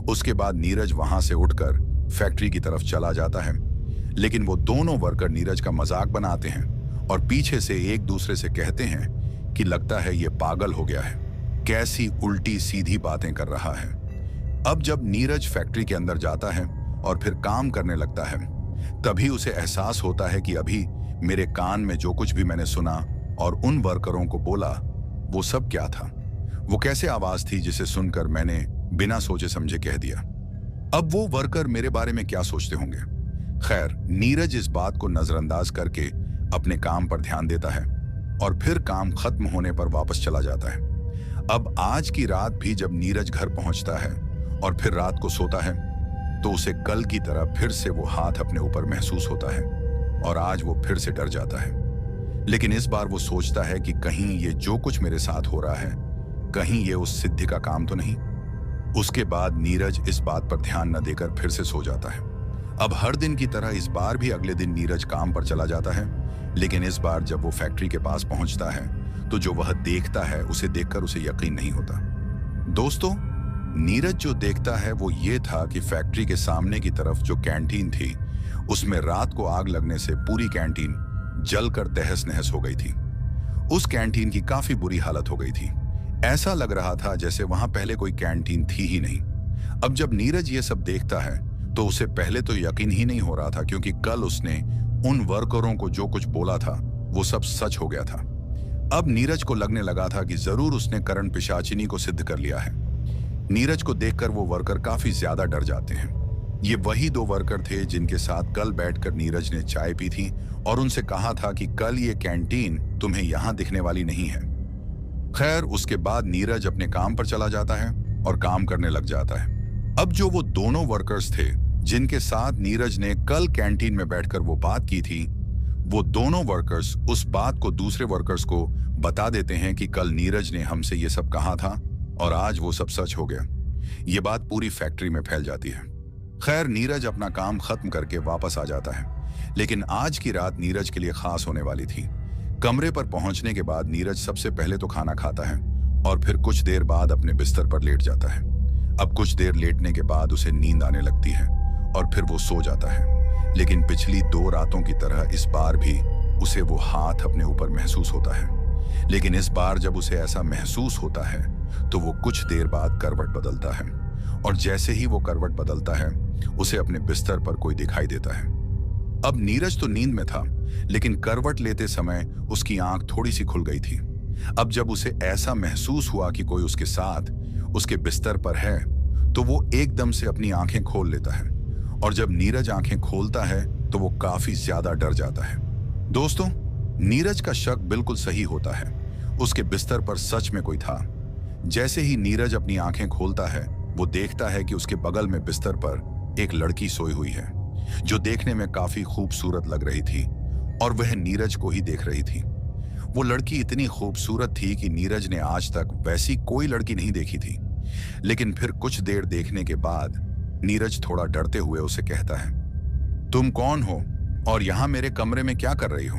Speaker 1: उसके बाद नीरज वहां से उठकर फैक्ट्री की तरफ चला जाता है, लेकिन वो दोनों वर्कर नीरज का मजाक बनाते हैं और पीछे से एक दूसरे से कहते हैं कि लगता है ये पागल हो गया है, कैसी उल्टी सीधी बातें कर रहा है। अब जब नीरज फैक्ट्री के अंदर जाता है और फिर काम करने लगता है, तभी उसे एहसास होता है कि अभी मेरे कान में जो कुछ भी मैंने सुना और उन वर्करों को बोला, वो सब क्या था? वो कैसे आवाज थी जिसे सुनकर मैंने बिना सोचे समझे कह दिया? अब वो वर्कर मेरे बारे में क्या सोचते होंगे? खैर, नीरज इस बात को नजरअंदाज करके अपने काम पर ध्यान देता है और फिर काम खत्म होने पर वापस चला जाता है। अब आज की रात भी जब नीरज घर पहुंचता है और फिर रात को सोता है तो उसे कल की तरह फिर से वो हाथ अपने ऊपर महसूस होता है और आज वो फिर से डर जाता है। लेकिन इस बार वो सोचता है कि कहीं ये जो कुछ मेरे साथ हो रहा है, कहीं ये उस सिद्धि का काम तो नहीं। उसके बाद नीरज इस बात पर ध्यान न देकर फिर से सो जाता है। अब हर दिन की तरह इस बार भी अगले दिन नीरज काम पर चला जाता है, लेकिन इस बार जब वो फैक्ट्री के पास पहुंचता है तो जो वह देखता है उसे देखकर उसे यकीन नहीं होता। दोस्तों, नीरज जो देखता है वो ये था कि फैक्ट्री के सामने की तरफ जो कैंटीन थी उसमें रात को आग लगने से पूरी कैंटीन जलकर तहस नहस हो गई थी। उस कैंटीन की काफी बुरी हालत हो गई थी। ऐसा लग रहा था जैसे वहां पहले कोई कैंटीन थी ही नहीं। अब जब नीरज ये सब देखता है तो उसे पहले तो यकीन ही नहीं हो रहा था, क्योंकि कल उसने उन वर्करों को जो कुछ बोला था वो सब सच हो गया था। अब नीरज को लगने लगा था कि जरूर उसने करण पिशाचिनी को सिद्ध कर लिया है। नीरज को देखकर वो वर्कर काफी ज्यादा डर जाते हैं। ये वही 2 वर्कर थे जिनके साथ कल बैठकर नीरज ने चाय पी थी और उनसे कहा था कि कल ये कैंटीन तुम्हें यहां दिखने वाली नहीं है। खैर, उसके बाद नीरज अपने काम पर चला जाता है और काम करने लग जाता है। अब जो वो दोनों वर्कर्स थे जिनके साथ नीरज ने कल कैंटीन में बैठकर वो बात की थी, वो दोनों वर्कर्स उस बात को दूसरे वर्कर्स को बता देते हैं कि कल नीरज ने हमसे ये सब कहा था और आज वो सब सच हो गया। ये बात पूरी फैक्ट्री में फैल जाती है। खैर, नीरज अपना काम खत्म करके वापस आ जाता है, लेकिन आज की रात नीरज के लिए खास होने वाली थी। कमरे पर पहुंचने के बाद नीरज सबसे पहले तो खाना खाता है और फिर कुछ देर बाद अपने बिस्तर पर लेट जाता है। अब कुछ देर लेटने के बाद उसे नींद आने लगती है और फिर वो सो जाता है। लेकिन पिछली 2 रातों की तरह इस बार भी उसे वो हाथ अपने ऊपर महसूस होता है। लेकिन इस बार जब उसे ऐसा महसूस होता है तो वो कुछ देर बाद करवट बदलता है, और जैसे ही वो करवट बदलता है उसे अपने बिस्तर पर कोई दिखाई देता है। अब नीरज तो नींद में था, लेकिन करवट लेते समय उसकी आंख थोड़ी सी खुल गई थी। अब जब उसे ऐसा महसूस हुआ कि कोई उसके साथ उसके बिस्तर पर है तो वो एकदम से अपनी आंखें खोल लेता है, और जब नीरज आंखें खोलता है तो वो काफी ज्यादा डर जाता है। दोस्तों, नीरज का शक बिल्कुल सही होता है। उसके बिस्तर पर सच में कोई था। जैसे ही नीरज अपनी आंखें खोलता है वो देखता है कि उसके बगल में बिस्तर पर एक लड़की सोई हुई है, जो देखने में काफी खूबसूरत लग रही थी, और वह नीरज को ही देख रही थी। वो लड़की इतनी खूबसूरत थी कि नीरज ने आज तक वैसी कोई लड़की नहीं देखी थी। लेकिन फिर कुछ देर देखने के बाद नीरज थोड़ा डरते हुए उसे कहता है, तुम कौन हो और यहां मेरे कमरे में क्या कर रही हो?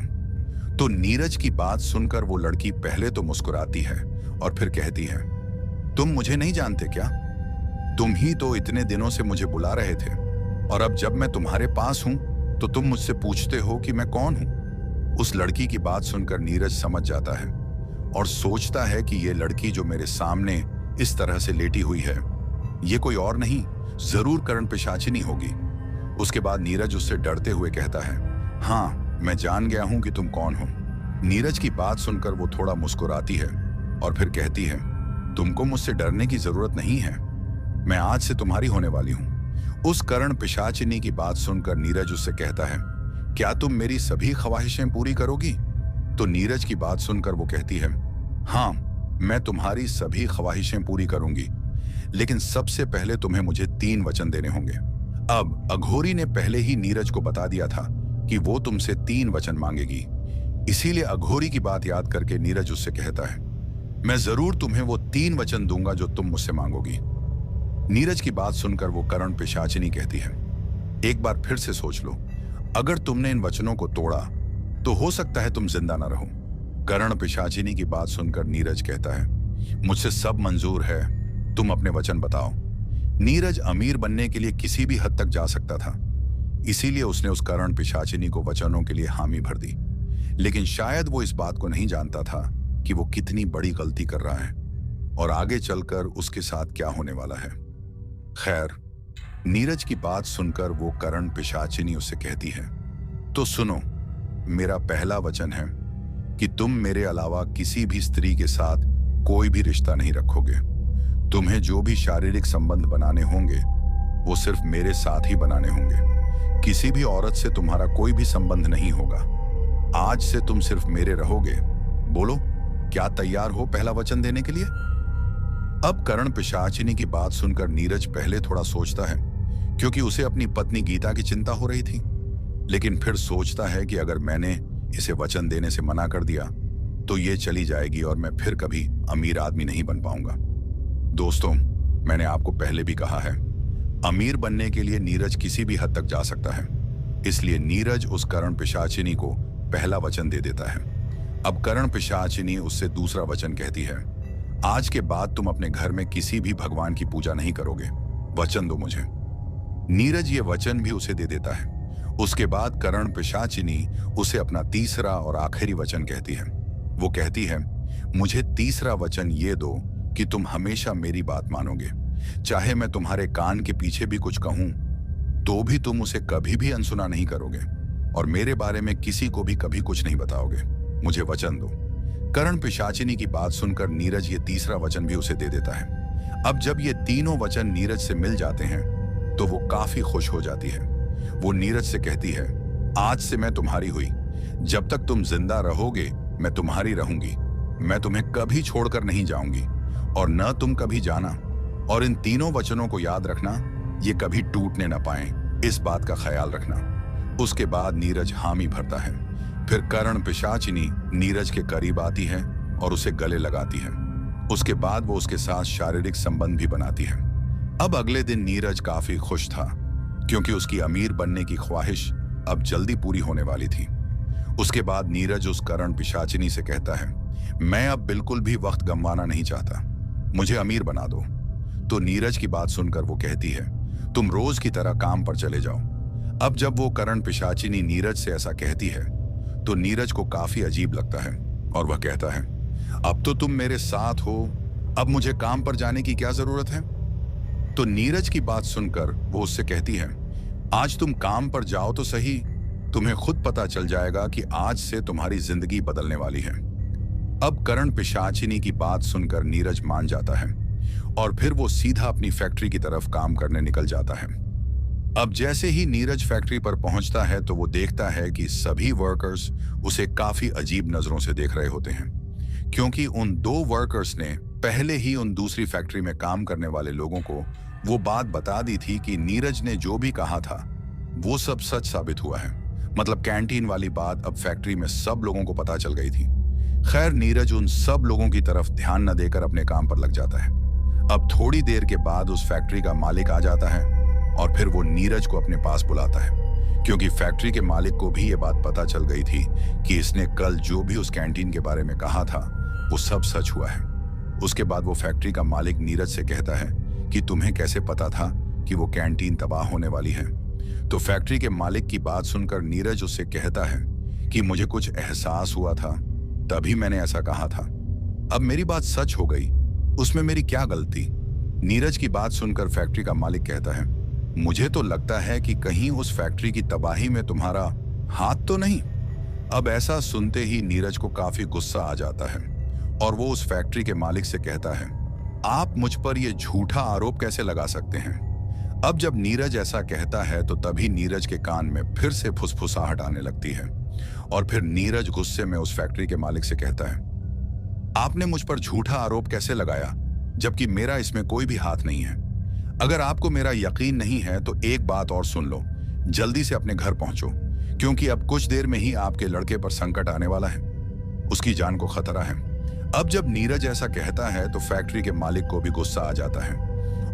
Speaker 1: तो नीरज की बात सुनकर वो लड़की पहले तो मुस्कुराती है और फिर कहती है, तुम मुझे नहीं जानते क्या? तुम ही तो इतने दिनों से मुझे बुला रहे थे, और अब जब मैं तुम्हारे पास हूं तो तुम मुझसे पूछते हो कि मैं कौन हूं? उस लड़की की बात सुनकर नीरज समझ जाता है और सोचता है कि ये लड़की जो मेरे सामने इस तरह से लेटी हुई है, ये कोई और नहीं, जरूर करण पिशाचिनी होगी। उसके बाद नीरज उससे डरते हुए कहता है, हाँ, मैं जान गया हूं कि तुम कौन हो। नीरज की बात सुनकर वो थोड़ा मुस्कुराती है और फिर कहती है, तुमको मुझसे डरने की जरूरत नहीं है, मैं आज से तुम्हारी होने वाली हूं। उस करण पिशाचिनी की बात सुनकर नीरज उससे कहता है, क्या तुम मेरी सभी ख्वाहिशें पूरी करोगी? तो नीरज की बात सुनकर वो कहती है, हाँ, मैं तुम्हारी सभी ख्वाहिशें पूरी करूंगी, लेकिन सबसे पहले तुम्हें मुझे 3 वचन देने होंगे। अब अघोरी ने पहले ही नीरज को बता दिया था कि वो तुमसे 3 वचन मांगेगी, इसीलिए अघोरी की बात याद करके नीरज उससे कहता है, मैं जरूर तुम्हें वो 3 वचन दूंगा जो तुम मुझसे मांगोगी। नीरज की बात सुनकर वो करण पिशाचिनी कहती है, एक बार फिर से सोच लो, अगर तुमने इन वचनों को तोड़ा तो हो सकता है तुम जिंदा ना रहो। करण पिशाचिनी की बात सुनकर नीरज कहता है, मुझसे सब मंजूर है, तुम अपने वचन बताओ। नीरज अमीर बनने के लिए किसी भी हद तक जा सकता था, इसीलिए उसने उस करण पिशाचिनी को वचनों के लिए हामी भर दी। लेकिन शायद वो इस बात को नहीं जानता था कि वो कितनी बड़ी गलती कर रहा है और आगे चलकर उसके साथ क्या होने वाला है। खैर, नीरज की बात सुनकर वो करण पिशाचिनी उससे कहती है, तो सुनो, मेरा पहला वचन है कि तुम मेरे अलावा किसी भी स्त्री के साथ कोई भी रिश्ता नहीं रखोगे। तुम्हें जो भी शारीरिक संबंध बनाने होंगे वो सिर्फ मेरे साथ ही बनाने होंगे। किसी भी औरत से तुम्हारा कोई भी संबंध नहीं होगा। आज से तुम सिर्फ मेरे रहोगे। बोलो, क्या तैयार हो पहला वचन देने के लिए? अब करण पिशाचिनी की बात सुनकर नीरज पहले थोड़ा सोचता है, क्योंकि उसे अपनी पत्नी गीता की चिंता हो रही थी। लेकिन फिर सोचता है कि अगर मैंने इसे वचन देने से मना कर दिया तो ये चली जाएगी और मैं फिर कभी अमीर आदमी नहीं बन पाऊंगा। दोस्तों, मैंने आपको पहले भी कहा है, अमीर बनने के लिए नीरज किसी भी हद तक जा सकता है। इसलिए नीरज उस करण पिशाचिनी को पहला वचन दे देता है। अब करण पिशाचिनी उससे दूसरा वचन कहती है, आज के बाद तुम अपने घर में किसी भी भगवान की पूजा नहीं करोगे, वचन दो मुझे। नीरज ये वचन भी उसे दे देता है। उसके बाद करण पिशाचिनी उसे अपना तीसरा और आखिरी वचन कहती है। वो कहती है, मुझे तीसरा वचन ये दो कि तुम हमेशा मेरी बात मानोगे। चाहे मैं तुम्हारे कान के पीछे भी कुछ कहूं तो भी तुम उसे कभी भी अनसुना नहीं करोगे और मेरे बारे में किसी को भी कभी कुछ नहीं बताओगे। मुझे वचन दो। करण पिशाचिनी की बात सुनकर नीरज ये तीसरा वचन भी उसे दे देता है। अब जब ये तीनों वचन नीरज से मिल जाते हैं तो वो काफी खुश हो जाती है। वो नीरज से कहती है, आज से मैं तुम्हारी हुई। जब तक तुम जिंदा रहोगे मैं तुम्हारी रहूंगी। मैं तुम्हें कभी छोड़कर नहीं जाऊंगी और न तुम कभी जाना। और इन तीनों वचनों को याद रखना, ये कभी टूटने न पाएं, इस बात का ख्याल रखना। उसके बाद नीरज हामी भरता है। फिर करण पिशाचिनी नीरज के करीब आती है और उसे गले लगाती है। उसके बाद वो उसके साथ शारीरिक संबंध भी बनाती है। अब अगले दिन नीरज काफी खुश था, क्योंकि उसकी अमीर बनने की ख्वाहिश अब जल्दी पूरी होने वाली थी। उसके बाद नीरज उस करण पिशाचिनी से कहता है, मैं अब बिल्कुल भी वक्त गंवाना नहीं चाहता, मुझे अमीर बना दो। तो नीरज की बात सुनकर वो कहती है, तुम रोज की तरह काम पर चले जाओ। अब जब वो करण पिशाचिनी नीरज से ऐसा कहती है तो नीरज को काफी अजीब लगता है और वह कहता है, अब तो तुम मेरे साथ हो, अब मुझे काम पर जाने की क्या जरूरत है? तो नीरज की बात सुनकर वो उससे कहती है, आज तुम काम पर जाओ तो सही, तुम्हें खुद पता चल जाएगा कि आज से तुम्हारी जिंदगी बदलने वाली है। अब करण पिशाचिनी की बात सुनकर नीरज मान जाता है और फिर वो सीधा अपनी फैक्ट्री की तरफ काम करने निकल जाता है। अब जैसे ही नीरज फैक्ट्री पर पहुंचता है तो वो देखता है कि सभी वर्कर्स उसे काफी अजीब नजरों से देख रहे होते हैं, क्योंकि उन दो वर्कर्स ने पहले ही उन दूसरी फैक्ट्री में काम करने वाले लोगों को वो बात बता दी थी कि नीरज ने जो भी कहा था वो सब सच साबित हुआ है। मतलब कैंटीन वाली बात अब फैक्ट्री में सब लोगों को पता चल गई थी। खैर, नीरज उन सब लोगों की तरफ ध्यान न देकर अपने काम पर लग जाता है। अब थोड़ी देर के बाद उस फैक्ट्री का मालिक आ जाता है और फिर वो नीरज को अपने पास बुलाता है, क्योंकि फैक्ट्री के मालिक को भी ये बात पता चल गई थी कि इसने कल जो भी उस कैंटीन के बारे में कहा था वो सब सच हुआ है। उसके बाद वो फैक्ट्री का मालिक नीरज से कहता है कि तुम्हें कैसे पता था कि वो कैंटीन तबाह होने वाली है? तो फैक्ट्री के मालिक की बात सुनकर नीरज उससे कहता है कि मुझे कुछ एहसास हुआ था, तभी मैंने ऐसा कहा था। अब मेरी बात सच हो गई, उसमें मेरी क्या गलती? नीरज की बात सुनकर फैक्ट्री का मालिक कहता है, मुझे तो लगता है कि कहीं उस फैक्ट्री की तबाही में तुम्हारा हाथ तो नहीं? अब ऐसा सुनते ही नीरज को काफी गुस्सा आ जाता है और वो उस फैक्ट्री के मालिक से कहता है, आप मुझ पर यह झूठा आरोप कैसे लगा सकते हैं? अब जब नीरज ऐसा कहता है तो तभी नीरज के कान में फिर से फुसफुसाहट आने लगती है और फिर नीरज गुस्से में उस फैक्ट्री के मालिक से कहता है, आपने मुझ पर झूठा आरोप कैसे लगाया जबकि मेरा इसमें कोई भी हाथ नहीं है? अगर आपको मेरा यकीन नहीं है तो एक बात और सुन लो, जल्दी से अपने घर पहुंचो, क्योंकि अब कुछ देर में ही आपके लड़के पर संकट आने वाला है, उसकी जान को खतरा है। अब जब नीरज ऐसा कहता है तो फैक्ट्री के मालिक को भी गुस्सा आ जाता है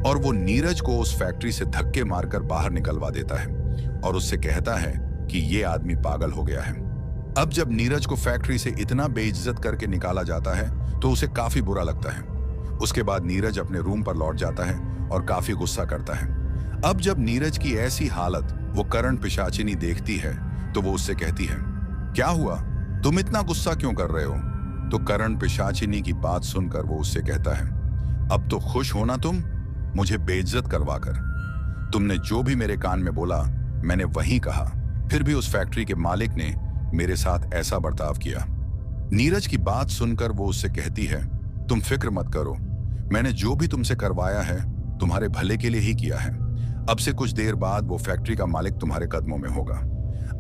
Speaker 1: और वो नीरज को उस फैक्ट्री से धक्के मारकर बाहर निकलवा देता है और उससे कहता है कि ये आदमी पागल हो गया है। अब जब नीरज को फैक्ट्री से इतना बेइज्जत करके निकाला जाता है तो उसे काफी बुरा लगता है। उसके बाद नीरज अपने रूम पर लौट जाता है और काफी गुस्सा करता है। अब जब नीरज की ऐसी हालत वो करण पिशाचिनी देखती है तो वो उससे कहती है, क्या हुआ, तुम इतना गुस्सा क्यों कर रहे हो? तो करण पिशाचिनी की बात सुनकर वो उससे कहता है, अब तो खुश होना तुम, मुझे बेइज्जत करवाकर। तुमने जो भी मेरे कान में बोला मैंने वही कहा, फिर भी उस फैक्ट्री के मालिक ने मेरे साथ ऐसा बर्ताव किया। नीरज की बात सुनकर वो उससे कहती है, तुम फिक्र मत करो, मैंने जो भी तुमसे करवाया है तुम्हारे भले के लिए ही किया है। अब से कुछ देर बाद वो फैक्ट्री का मालिक तुम्हारे कदमों में होगा।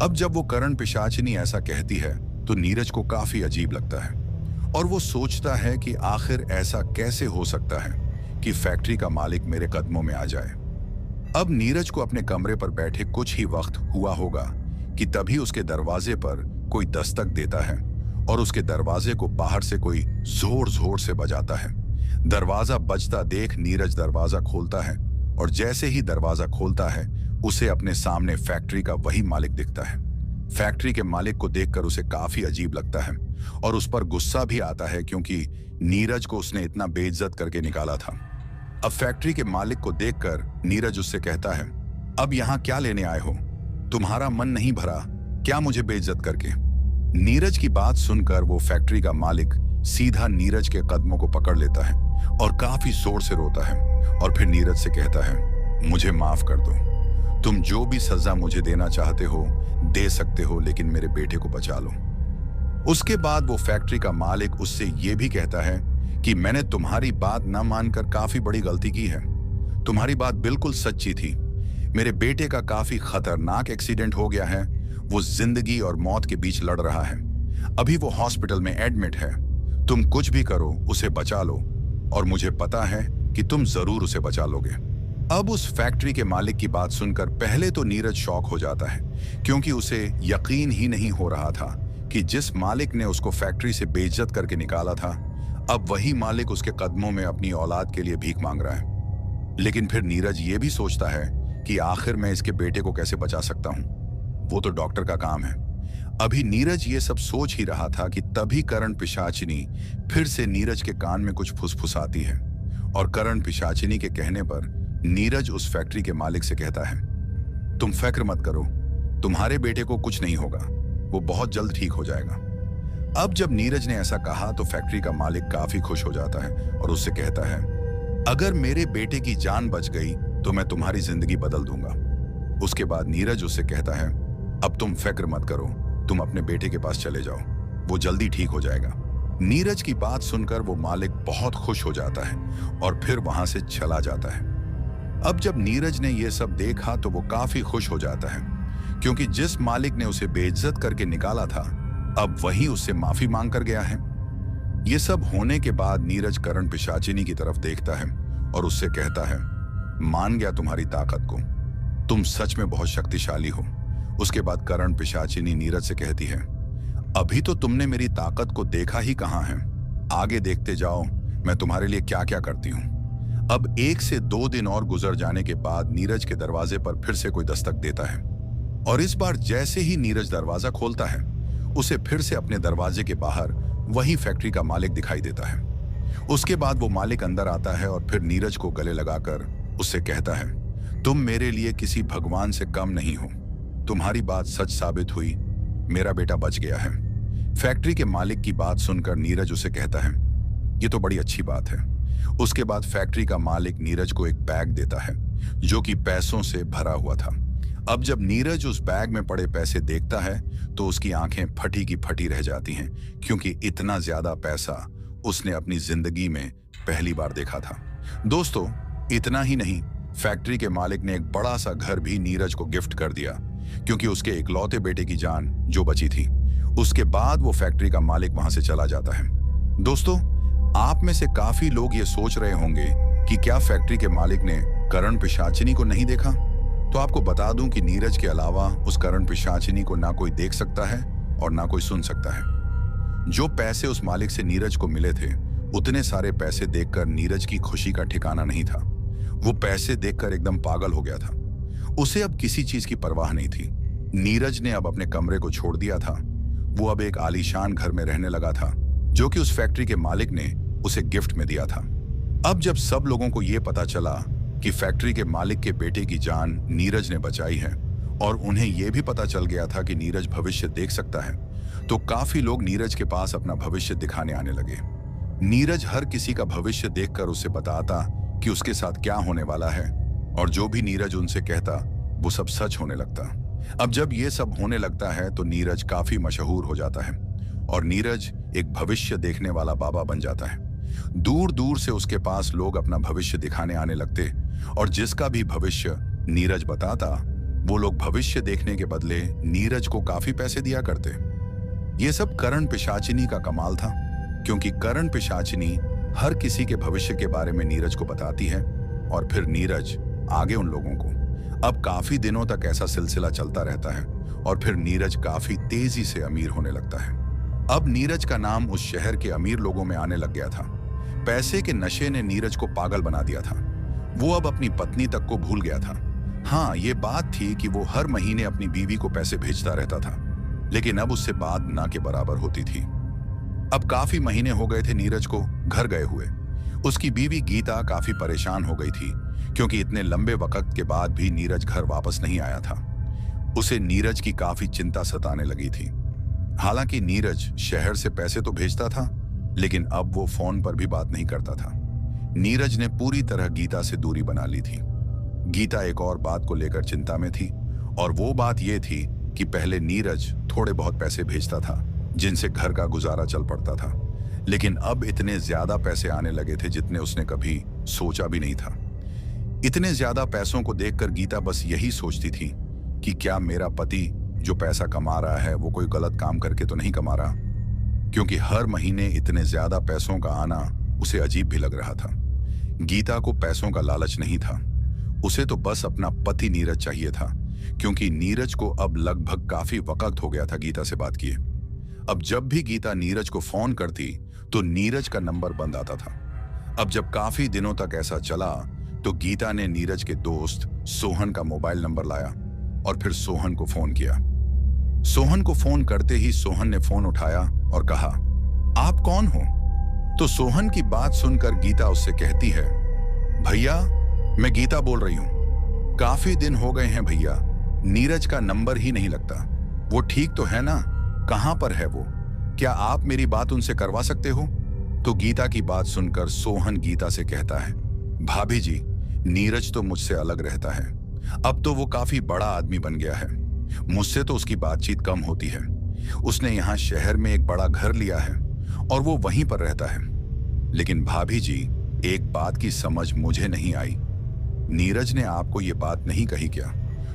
Speaker 1: अब जब वो करण पिशाचिनी ऐसा कहती है तो नीरज को काफी अजीब लगता है और वो सोचता है कि आखिर ऐसा कैसे हो सकता है कि फैक्ट्री का मालिक मेरे कदमों में आ जाए। अब नीरज को अपने कमरे पर बैठे कुछ ही वक्त हुआ होगा कि तभी उसके दरवाजे पर कोई दस्तक देता है और उसके दरवाजे को बाहर से कोई जोर जोर से बजाता है। दरवाजा बजता देख नीरज दरवाजा खोलता है और जैसे ही दरवाजा खोलता है उसे अपने सामने फैक्ट्री का वही मालिक दिखता है। फैक्ट्री के मालिक को देखकर उसे काफी अजीब लगता है और उस पर गुस्सा भी आता है, क्योंकि नीरज को उसने इतना बेइज्जत करके निकाला था। अब फैक्ट्री के मालिक को देखकर नीरज उससे कहता है, अब यहाँ क्या लेने आए हो? तुम्हारा मन नहीं भरा क्या मुझे बेइज्जत करके? नीरज की बात सुनकर वो फैक्ट्री का मालिक सीधा नीरज के कदमों को पकड़ लेता है और काफी जोर से रोता है और फिर नीरज से कहता है, मुझे माफ कर दो, तुम जो भी सजा मुझे देना चाहते हो दे सकते हो, लेकिन मेरे बेटे को बचा लो। उसके बाद वो फैक्ट्री का मालिक उससे ये भी कहता है कि मैंने तुम्हारी बात न मानकर काफी बड़ी गलती की है। तुम्हारी बात बिल्कुल सच्ची थी। मेरे बेटे का काफी खतरनाक एक्सीडेंट हो गया है, वो जिंदगी और मौत के बीच लड़ रहा है। अभी वो हॉस्पिटल में एडमिट है। तुम कुछ भी करो उसे बचा लो और मुझे पता है कि तुम जरूर उसे बचा लोगे। अब उस फैक्ट्री के मालिक की बात सुनकर पहले तो नीरज शॉक हो जाता है, क्योंकि उसे यकीन ही नहीं हो रहा था कि जिस मालिक ने उसको फैक्ट्री से बेइज्जत करके निकाला था, अब वही मालिक उसके कदमों में अपनी औलाद के लिए भीख मांग रहा है। लेकिन फिर नीरज ये भी सोचता है कि आखिर मैं इसके बेटे को कैसे बचा सकता हूँ, वो तो डॉक्टर का काम है। अभी नीरज ये सब सोच ही रहा था कि तभी करण पिशाचिनी फिर से नीरज के कान में कुछ फुसफुसाती है और करण पिशाचिनी के कहने पर नीरज उस फैक्ट्री के मालिक से कहता है, तुम फिक्र मत करो, तुम्हारे बेटे को कुछ नहीं होगा, वो बहुत जल्द ठीक हो जाएगा। अब जब नीरज ने ऐसा कहा तो फैक्ट्री का मालिक काफी खुश हो जाता है और उससे कहता है, अगर मेरे बेटे की जान बच गई तो मैं तुम्हारी जिंदगी बदल दूंगा। उसके बाद नीरज उससे कहता है, अब तुम फिक्र मत करो, तुम अपने बेटे के पास चले जाओ, वो जल्दी ठीक हो जाएगा। नीरज की बात सुनकर वो मालिक बहुत खुश हो जाता है और फिर वहां से चला जाता है। अब जब नीरज ने यह सब देखा तो वो काफी खुश हो जाता है, क्योंकि जिस मालिक ने उसे बेइज्जत करके निकाला था अब वही उससे माफी मांग कर गया है। ये सब होने के बाद नीरज करण पिशाचिनी की तरफ देखता है और उससे कहता है, मान गया तुम्हारी ताकत को, तुम सच में बहुत शक्तिशाली हो। उसके बाद करण पिशाचिनी नीरज से कहती है, अभी तो तुमने मेरी ताकत को देखा ही कहां है, आगे देखते जाओ मैं तुम्हारे लिए क्या क्या करती हूं। अब 1 से 2 दिन और गुजर जाने के बाद नीरज के दरवाजे पर फिर से कोई दस्तक देता है और इस बार जैसे ही नीरज दरवाजा खोलता है उसे फिर से अपने दरवाजे के बाहर वही फैक्ट्री का मालिक दिखाई देता है। उसके बाद वो मालिक अंदर आता है और फिर नीरज को गले लगाकर उससे कहता है, तुम मेरे लिए किसी भगवान से कम नहीं हो, तुम्हारी बात सच साबित हुई, मेरा बेटा बच गया है। फैक्ट्री के मालिक की बात सुनकर नीरज उसे कहता है, ये तो बड़ी अच्छी बात है। उसके बाद फैक्ट्री का मालिक नीरज को एक बैग देता है जो कि पैसों से भरा हुआ था। अब जब नीरज उस बैग में पड़े पैसे देखता है तो उसकी आंखें फटी की फटी रह जाती हैं, क्योंकि इतना ज्यादा पैसा उसने अपनी जिंदगी में पहली बार देखा था। दोस्तों, इतना ही नहीं, फैक्ट्री के मालिक ने एक बड़ा सा घर भी नीरज को गिफ्ट कर दिया, क्योंकि उसके इकलौते बेटे की जान जो बची थी। उसके बाद वो फैक्ट्री का मालिक वहां से चला जाता है। दोस्तों, आप में से काफी लोग ये सोच रहे होंगे कि क्या फैक्ट्री के मालिक ने करण पिशाचिनी को नहीं देखा। तो आपको बता दूं कि नीरज के अलावा उस करण पिशाचिनी को ना कोई देख सकता है और ना कोई सुन सकता है। जो पैसे उस मालिक से नीरज को मिले थे, उतने सारे पैसे देखकर नीरज की खुशी का ठिकाना नहीं था। वो पैसे देखकर एकदम पागल हो गया था। उसे अब किसी चीज की परवाह नहीं थी। नीरज ने अब अपने कमरे को छोड़ दिया था। वो अब एक आलीशान घर में रहने लगा था, जो कि उस फैक्ट्री के मालिक ने उसे गिफ्ट में दिया था। अब जब सब लोगों को यह पता चला कि फैक्ट्री के मालिक के बेटे की जान नीरज ने बचाई है और उन्हें यह भी पता चल गया था कि नीरज भविष्य देख सकता है, तो काफी लोग नीरज के पास अपना भविष्य दिखाने आने लगे। नीरज हर किसी का भविष्य देखकर उसे बताता कि उसके साथ क्या होने वाला है और जो भी नीरज उनसे कहता वो सब सच होने लगता। अब जब ये सब होने लगता है तो नीरज काफी मशहूर हो जाता है और नीरज एक भविष्य देखने वाला बाबा बन जाता है। दूर दूर से उसके पास लोग अपना भविष्य दिखाने आने लगते और जिसका भी भविष्य नीरज बताता, वो लोग भविष्य देखने के बदले नीरज को काफी पैसे दिया करते। ये सब करण पिशाचिनी का कमाल था, क्योंकि करण पिशाचिनी हर किसी के भविष्य के बारे में नीरज को बताती है और फिर नीरज आगे उन लोगों को। अब काफी दिनों तक ऐसा सिलसिला चलता रहता है और फिर नीरज काफी तेजी से अमीर होने लगता है। अब नीरज का नाम उस शहर के अमीर लोगों में आने लग गया था। पैसे के नशे ने नीरज को पागल बना दिया था। वो अब अपनी पत्नी तक को भूल गया था। हाँ, ये बात थी कि वो हर महीने अपनी बीवी को पैसे भेजता रहता था, लेकिन अब उससे बात ना के बराबर होती थी। अब काफी महीने हो गए थे नीरज को घर गए हुए। उसकी बीवी गीता काफी परेशान हो गई थी, क्योंकि इतने लंबे वक्त के बाद भी नीरज घर वापस नहीं आया था। उसे नीरज की काफी चिंता सताने लगी थी। हालांकि नीरज शहर से पैसे तो भेजता था, लेकिन अब वो फोन पर भी बात नहीं करता था। नीरज ने पूरी तरह गीता से दूरी बना ली थी। गीता एक और बात को लेकर चिंता में थी, और वो बात ये थी कि पहले नीरज थोड़े बहुत पैसे भेजता था जिनसे घर का गुजारा चल पड़ता था, लेकिन अब इतने ज्यादा पैसे आने लगे थे जितने उसने कभी सोचा भी नहीं था। इतने ज्यादा पैसों को देखकर गीता बस यही सोचती थी कि क्या मेरा पति जो पैसा कमा रहा है वो कोई गलत काम करके तो नहीं कमा रहा, क्योंकि हर महीने इतने ज्यादा पैसों का आना उसे अजीब भी लग रहा था। गीता को पैसों का लालच नहीं था, उसे तो बस अपना पति नीरज चाहिए था, क्योंकि नीरज को अब लगभग काफी वक्त हो गया था गीता से बात किए। अब जब भी गीता नीरज को फोन करती तो नीरज का नंबर बंद आता था। अब जब काफी दिनों तक ऐसा चला तो गीता ने नीरज के दोस्त सोहन का मोबाइल नंबर लाया और फिर सोहन को फोन किया। सोहन को फोन करते ही सोहन ने फोन उठाया और कहा, आप कौन हो? तो सोहन की बात सुनकर गीता उससे कहती है, भैया मैं गीता बोल रही हूँ। काफी दिन हो गए हैं भैया, नीरज का नंबर ही नहीं लगता। वो ठीक तो है ना? कहाँ पर है वो? क्या आप मेरी बात उनसे करवा सकते हो? तो गीता की बात सुनकर सोहन गीता से कहता है, भाभी जी, नीरज तो मुझसे अलग रहता है। अब तो वो काफी बड़ा आदमी बन गया है। मुझसे तो उसकी बातचीत कम होती है। उसने यहाँ शहर में एक बड़ा घर लिया है और वो वहीं पर रहता है। लेकिन भाभी जी, एक बात की समझ मुझे नहीं आई। नीरज ने आपको ये बात नहीं कही क्या?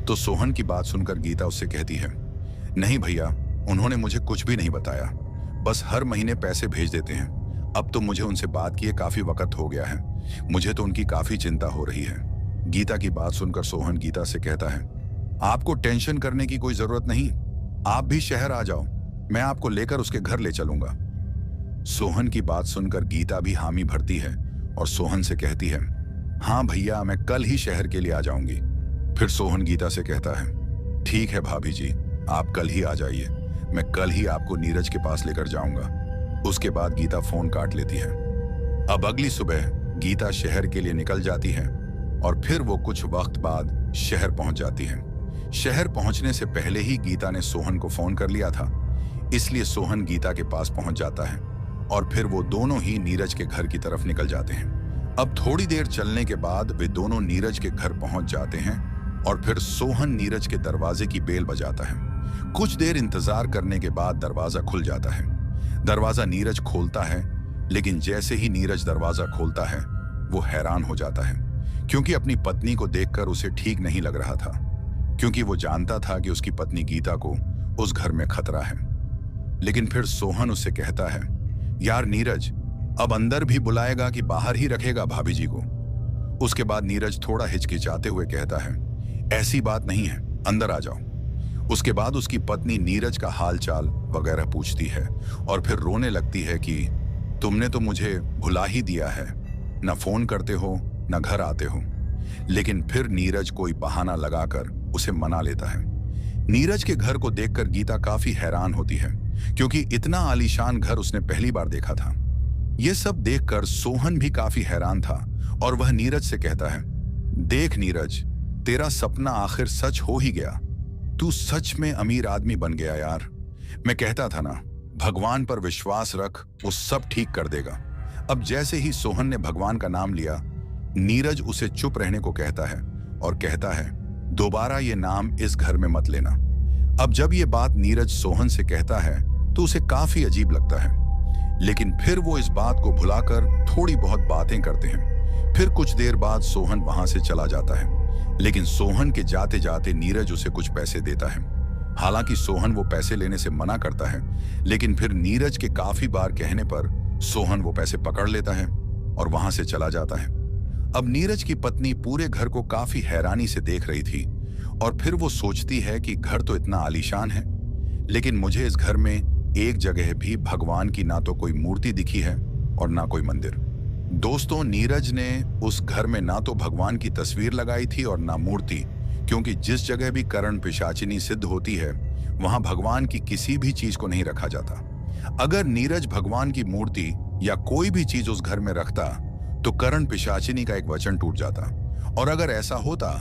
Speaker 1: तो सोहन की बात सुनकर गीता उससे कहती है, नहीं भैया, उन्होंने मुझे कुछ भी नहीं बताया। बस हर महीने पैसे भेज देते हैं। अब तो मुझे उनसे बात किए काफी वक्त हो गया है। मुझे तो उनकी काफी चिंता हो रही है। गीता की बात सुनकर सोहन गीता से कहता है, आपको टेंशन करने की कोई जरूरत नहीं। आप भी शहर आ जाओ, मैं आपको लेकर उसके घर ले चलूंगा। सोहन की बात सुनकर गीता भी हामी भरती है और सोहन से कहती है, हाँ भैया, मैं कल ही शहर के लिए आ जाऊंगी। फिर सोहन गीता से कहता है, ठीक है भाभी जी, आप कल ही आ जाइए। मैं कल ही आपको नीरज के पास लेकर जाऊंगा। उसके बाद गीता फोन काट लेती है। अब अगली सुबह गीता शहर के लिए निकल जाती है और फिर वो कुछ वक्त बाद शहर पहुंच जाती है। शहर पहुंचने से पहले ही गीता ने सोहन को फोन कर लिया था, इसलिए सोहन गीता के पास पहुंच जाता है और फिर वो दोनों ही नीरज के घर की तरफ निकल जाते हैं। अब थोड़ी देर चलने के बाद वे दोनों नीरज के घर पहुंच जाते हैं और फिर सोहन नीरज के दरवाजे की बेल बजाता है। कुछ देर इंतजार करने के बाद दरवाजा खुल जाता है। दरवाजा नीरज खोलता है, लेकिन जैसे ही नीरज दरवाजा खोलता है वो हैरान हो जाता है, क्योंकि अपनी पत्नी को देखकर उसे ठीक नहीं लग रहा था, क्योंकि वो जानता था कि उसकी पत्नी गीता को उस घर में खतरा है। लेकिन फिर सोहन उससे कहता है, यार नीरज, अब अंदर भी बुलाएगा कि बाहर ही रखेगा भाभी जी को? उसके बाद नीरज थोड़ा हिचकिचाते हुए कहता है, ऐसी बात नहीं है, अंदर आ जाओ। उसके बाद उसकी पत्नी नीरज का हालचाल वगैरह पूछती है और फिर रोने लगती है कि तुमने तो मुझे भुला ही दिया है, न फोन करते हो न घर आते हो। लेकिन फिर नीरज कोई बहाना लगाकर उसे मना लेता है। नीरज के घर को देखकर गीता काफी हैरान होती है, क्योंकि इतना आलीशान घर उसने पहली बार देखा था। यह सब देखकर सोहन भी काफी हैरान था और वह नीरज से कहता है, देख नीरज, तेरा सपना आखिर सच हो ही गया। तू सच में अमीर आदमी बन गया यार। मैं कहता था ना, भगवान पर विश्वास रख, वो सब ठीक कर देगा। अब जैसे ही सोहन ने भगवान का नाम लिया, नीरज उसे चुप रहने को कहता है और कहता है, दोबारा ये नाम इस घर में मत लेना। अब जब ये बात नीरज सोहन से कहता है तो उसे काफी अजीब लगता है, लेकिन फिर वो इस बात को भुलाकर थोड़ी बहुत बातें करते हैं। फिर कुछ देर बाद सोहन वहां से चला जाता है, लेकिन सोहन के जाते जाते नीरज उसे कुछ पैसे देता है। हालांकि सोहन वो पैसे लेने से मना करता है, लेकिन फिर नीरज के काफी बार कहने पर सोहन वो पैसे पकड़ लेता है और वहां से चला जाता है। अब नीरज की पत्नी पूरे घर को काफी हैरानी से देख रही थी और फिर वो सोचती है कि घर तो इतना आलीशान है, लेकिन मुझे इस घर में एक जगह भी भगवान की ना तो कोई मूर्ति दिखी है और ना कोई मंदिर। दोस्तों, नीरज ने उस घर में ना तो भगवान की तस्वीर लगाई थी और ना मूर्ति, क्योंकि जिस जगह भी करण पिशाचिनी सिद्ध होती है वहां भगवान की किसी भी चीज को नहीं रखा जाता। अगर नीरज भगवान की मूर्ति या कोई भी चीज उस घर में रखता तो करण पिशाचिनी का एक वचन टूट जाता, और अगर ऐसा होता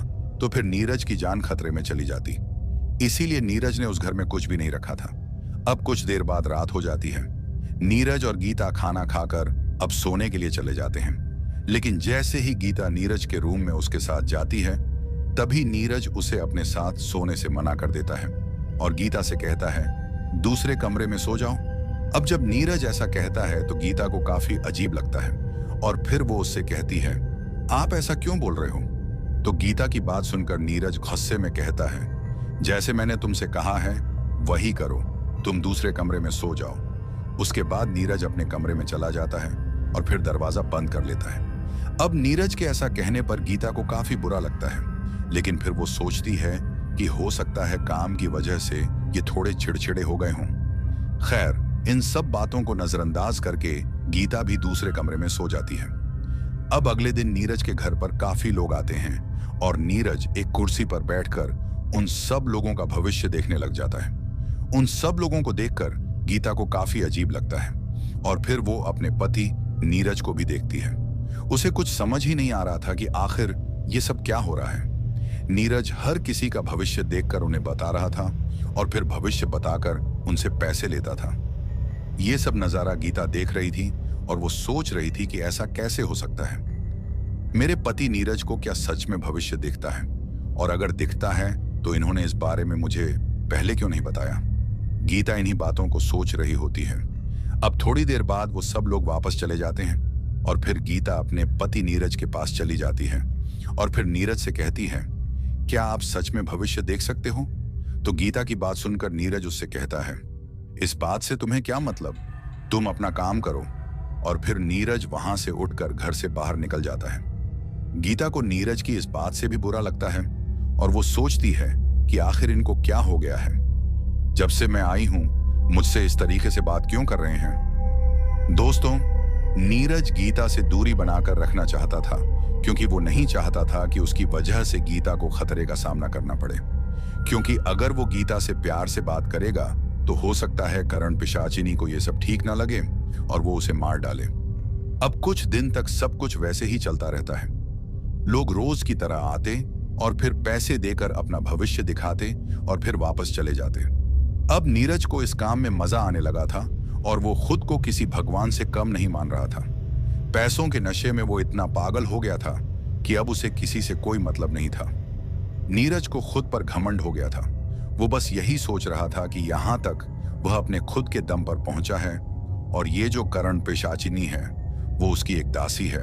Speaker 1: तो फिर नीरज की जान खतरे में चली जाती। इसीलिए नीरज ने उस घर में कुछ भी नहीं रखा था। अब कुछ देर बाद रात हो जाती है। नीरज और गीता खाना खाकर अब सोने के लिए चले जाते हैं, लेकिन जैसे ही गीता नीरज के रूम में उसके साथ जाती है, तभी नीरज उसे अपने साथ सोने से मना कर देता है और गीता से कहता है, दूसरे कमरे में सो जाओ। अब जब नीरज ऐसा कहता है तो गीता को काफी अजीब लगता है और फिर वो उससे कहती है, आप ऐसा क्यों बोल रहे हो? तो गीता की बात सुनकर नीरज गुस्से में कहता है, जैसे मैंने तुमसे कहा है वही करो, तुम दूसरे कमरे में सो जाओ। उसके बाद नीरज अपने कमरे में चला जाता है और फिर दरवाजा बंद कर लेता है। अब नीरज के ऐसा कहने पर गीता को काफी बुरा लगता है, लेकिन फिर वो सोचती है कि हो सकता है काम की वजह से ये थोड़े चिड़चिड़े हो गए हों। खैर, इन सब बातों को नजरअंदाज करके गीता भी दूसरे कमरे में सो जाती है। अब अगले दिन नीरज के घर पर काफी लोग आते हैं और नीरज एक कुर्सी पर बैठकर उन सब लोगों का भविष्य देखने लग जाता है। उन सब लोगों को देखकर गीता को काफी अजीब लगता है और फिर वो अपने पति नीरज को भी देखती है। उसे कुछ समझ ही नहीं आ रहा था कि आखिर ये सब क्या हो रहा है? नीरज हर किसी का भविष्य देखकर उन्हें बता रहा था और फिर भविष्य बताकर उनसे पैसे लेता था। ये सब नजारा गीता देख रही थी और वो सोच रही थी कि ऐसा कैसे हो सकता है। मेरे पति नीरज को क्या सच में भविष्य दिखता है? और अगर दिखता है तो इन्होंने इस बारे में मुझे पहले क्यों नहीं बताया? गीता इन्हीं बातों को सोच रही होती है। अब थोड़ी देर बाद वो सब लोग वापस चले जाते हैं और फिर गीता अपने पति नीरज के पास चली जाती है और फिर नीरज से कहती है, क्या आप सच में भविष्य देख सकते हो? तो गीता की बात सुनकर नीरज उससे कहता है, इस बात से तुम्हें क्या मतलब? तुम अपना काम करो। और फिर नीरज वहां से उठकर घर से बाहर निकल जाता है। गीता को नीरज की इस बात से भी बुरा लगता है और वो सोचती है कि आखिर इनको क्या हो गया है। जब से मैं आई हूं मुझसे इस तरीके से बात क्यों कर रहे हैं? दोस्तों, नीरज गीता से दूरी बनाकर रखना चाहता था क्योंकि वो नहीं चाहता था कि उसकी वजह से गीता को खतरे का सामना करना पड़े। क्योंकि अगर वो गीता से प्यार से बात करेगा तो हो सकता है करण पिशाचिनी को ये सब ठीक ना लगे और वो उसे मार डाले। अब कुछ दिन तक सब कुछ वैसे ही चलता रहता है। लोग रोज की तरह आते और फिर पैसे देकर अपना भविष्य दिखाते और फिर वापस चले जाते। अब नीरज को इस काम में मजा आने लगा था और वो खुद को किसी भगवान से कम नहीं मान रहा था। पैसों के नशे में वो इतना पागल हो गया था कि अब उसे किसी से कोई मतलब नहीं था। नीरज को खुद पर घमंड हो गया था। वो बस यही सोच रहा था कि यहां तक वह अपने खुद के दम पर पहुंचा है और ये जो करण पिशाचिनी है वो उसकी एक दासी है।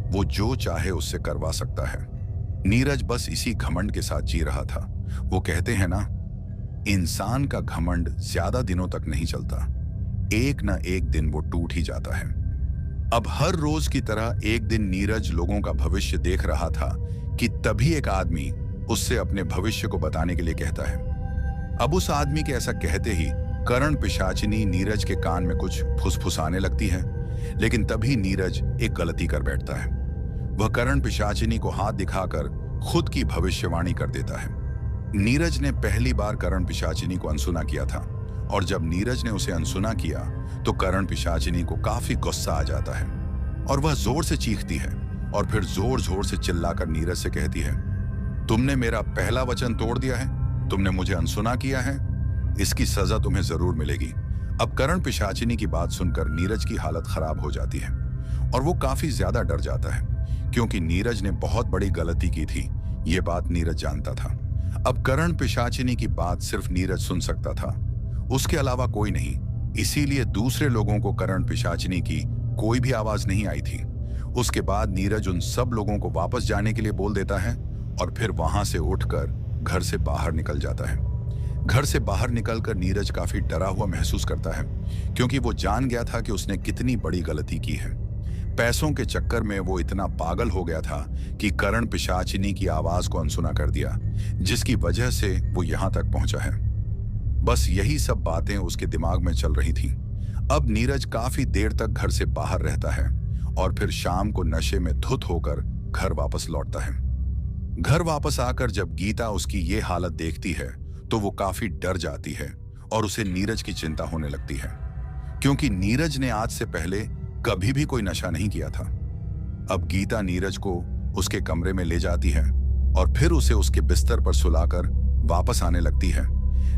Speaker 1: वो जो चाहे उससे करवा सकता है। नीरज बस इसी घमंड के साथ जी रहा था। वो कहते हैं ना, इंसान का घमंड ज्यादा दिनों तक नहीं चलता, एक ना एक दिन वो टूट ही जाता है। अब हर रोज की तरह एक दिन नीरज लोगों का भविष्य देख रहा था कि तभी एक आदमी उससे अपने भविष्य को बताने के लिए कहता है। अब उस आदमी के ऐसा कहते ही करण पिशाचिनी नीरज के कान में कुछ फुसफुसाने लगती है, लेकिन तभी नीरज एक गलती कर बैठता है। वह करण पिशाचिनी को हाथ दिखाकर खुद की भविष्यवाणी कर देता है। नीरज ने पहली बार करण पिशाचिनी को अनसुना किया था और जब नीरज ने उसे अनसुना किया तो करण पिशाचिनी को काफी गुस्सा आ जाता है और वह जोर से चीखती है और फिर जोर जोर से चिल्लाकर नीरज से कहती है, तुमने मेरा पहला वचन तोड़ दिया है, तुमने मुझे अनसुना किया है, इसकी सजा तुम्हें जरूर मिलेगी। अब करण पिशाचिनी की बात सुनकर नीरज की हालत खराब हो जाती है और वो काफी ज्यादा डर जाता है क्योंकि नीरज ने बहुत बड़ी गलती की थी। ये बात नीरज जानता था। अब करण पिशाचिनी की बात सिर्फ नीरज सुन सकता था, उसके अलावा कोई नहीं। इसीलिए दूसरे लोगों को करण पिशाचिनी की कोई भी आवाज नहीं आई थी। उसके बाद नीरज उन सब लोगों को वापस जाने के लिए बोल देता है और फिर वहां से उठकर घर से बाहर निकल जाता है। घर से बाहर निकलकर नीरज काफी डरा हुआ महसूस करता है क्योंकि वो जान गया था कि उसने कितनी बड़ी गलती की है। पैसों के चक्कर में वो इतना पागल हो गया था कि करण पिशाचिनी की आवाज को अनसुना कर दिया, जिसकी वजह से वो यहां तक पहुंचा है। बस यही सब बातें उसके दिमाग में चल रही थीं। अब नीरज काफी देर तक घर से बाहर रहता है और फिर शाम को नशे में धुत होकर घर वापस लौटता है। घर वापस आकर जब गीता उसकी ये हालत देखती है तो वो काफी डर जाती है और उसे नीरज की चिंता होने लगती है क्योंकि नीरज ने आज से पहले कभी भी कोई नशा नहीं किया था। अब गीता नीरज को उसके कमरे में ले जाती है और फिर उसे उसके बिस्तर पर सुलाकर वापस आने लगती है।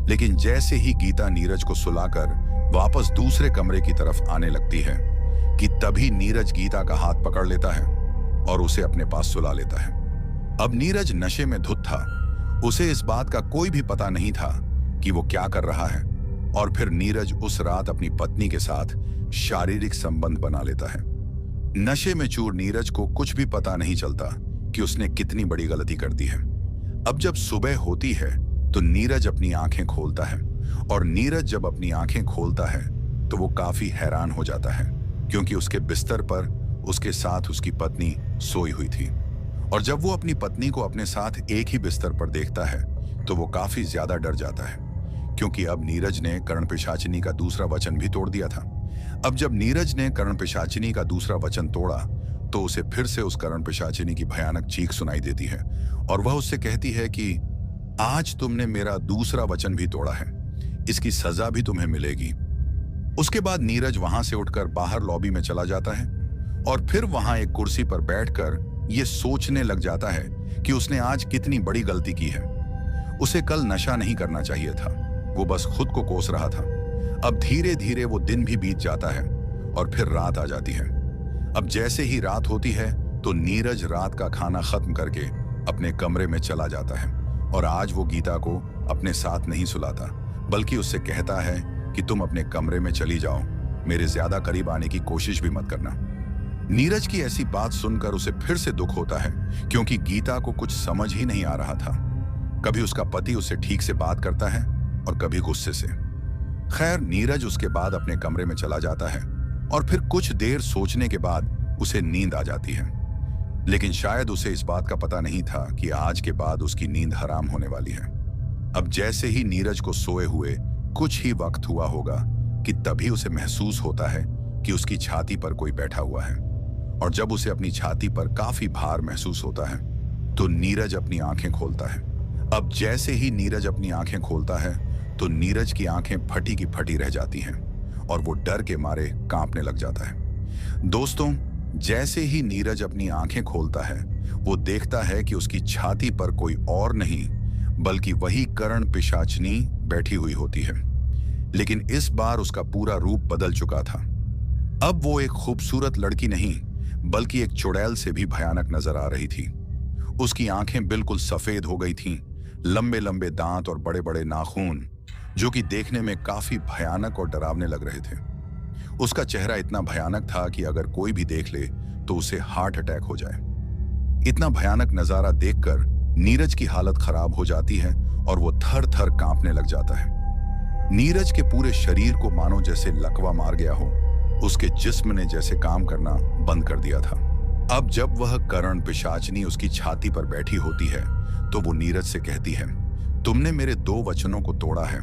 Speaker 1: लेकिन जैसे ही गीता नीरज को सुलाकर वापस दूसरे कमरे की तरफ आने लगती है कि तभी नीरज गीता का हाथ पकड़ लेता है और उसे अपने पास सुला लेता है। अब नीरज नशे में धुत था, उसे इस बात का कोई भी पता नहीं था कि वो क्या कर रहा है और फिर नीरज उस रात अपनी पत्नी के साथ शारीरिक संबंध बना लेता है। नशे में चूर नीरज को कुछ भी पता नहीं चलता कि उसने कितनी बड़ी गलती कर दी है। अब जब सुबह होती है तो नीरज अपनी आंखें खोलता है और नीरज जब अपनी आंखें खोलता है तो वो काफी हैरान हो जाता है क्योंकि उसके बिस्तर पर उसके साथ उसकी पत्नी सोई हुई थी। और जब वो अपनी पत्नी को अपने साथ एक ही बिस्तर पर देखता है तो वो काफी ज्यादा डर जाता है क्योंकि अब नीरज ने करण पिशाचिनी का दूसरा वचन भी तोड़ दिया था। अब जब नीरज ने करण पिशाचिनी का दूसरा वचन तोड़ा तो उसे फिर से उस करण पिशाचिनी की भयानक चीख सुनाई देती है और वह उससे कहती है कि आज तुमने मेरा दूसरा वचन भी तोड़ा है, इसकी सजा भी तुम्हें मिलेगी। उसके बाद नीरज वहां से उठकर बाहर लॉबी में चला जाता है और फिर वहां एक कुर्सी पर बैठकर ये सोचने लग जाता है कि उसने आज कितनी बड़ी गलती की है। उसे कल नशा नहीं करना चाहिए था, वो बस खुद को कोस रहा था। अब धीरे धीरे वो दिन भी बीत जाता है और फिर रात आ जाती है। अब जैसे ही रात होती है तो नीरज रात का खाना खत्म करके अपने कमरे में चला जाता है और आज वो गीता को अपने साथ नहीं सुलाता, बल्कि उससे कहता है कि तुम अपने कमरे में चली जाओ, मेरे ज्यादा करीब आने की कोशिश भी मत करना। नीरज की ऐसी बात सुनकर उसे फिर से दुख होता है, क्योंकि गीता को कुछ समझ ही नहीं आ रहा था। कभी उसका पति उससे ठीक से बात करता है और कभी गुस्से से। खैर, नीरज उसके बाद अपने कमरे में चला जाता है और फिर कुछ देर सोचने के बाद उसे नींद आ जाती है। लेकिन शायद उसे इस बात का पता नहीं था कि आज के बाद उसकी नींद हराम होने वाली है। अब जैसे ही नीरज को सोए हुए कुछ ही वक्त हुआ होगा कि तभी उसे महसूस होता है कि उसकी छाती पर कोई बैठा हुआ है। और जब उसे अपनी छाती पर काफी भार महसूस होता है तो नीरज अपनी आंखें खोलता है। अब जैसे ही नीरज अपनी आंखें खोलता है तो नीरज की आंखें फटी की फटी रह जाती हैं और वो डर के मारे कांपने लग जाता है। दोस्तों, जैसे ही नीरज अपनी आंखें खोलता है वो देखता है कि उसकी छाती पर कोई और नहीं बल्कि वही करण पिशाचनी बैठी हुई होती है। लेकिन इस बार उसका पूरा रूप बदल चुका था। अब वो एक खूबसूरत लड़की नहीं बल्कि एक चुड़ैल से भी भयानक नजर आ रही थी। उसकी आंखें बिल्कुल सफेद हो गई थीं, लंबे लंबे दांत और बड़े बड़े नाखून जो कि देखने में काफी भयानक और डरावने लग रहे थे। उसका चेहरा इतना भयानक था कि अगर कोई भी देख ले तो उसे हार्ट अटैक हो जाए। इतना भयानक नजारा देखकर नीरज की हालत खराब हो जाती है और वो थर थर कांपने लग जाता है। नीरज के पूरे शरीर को मानो जैसे लकवा मार गया हो, उसके जिस्म ने जैसे काम करना बंद कर दिया था। अब जब वह करण पिशाचनी उसकी छाती पर बैठी होती है तो वो नीरज से कहती है, तुमने मेरे 2 वचनों को तोड़ा है,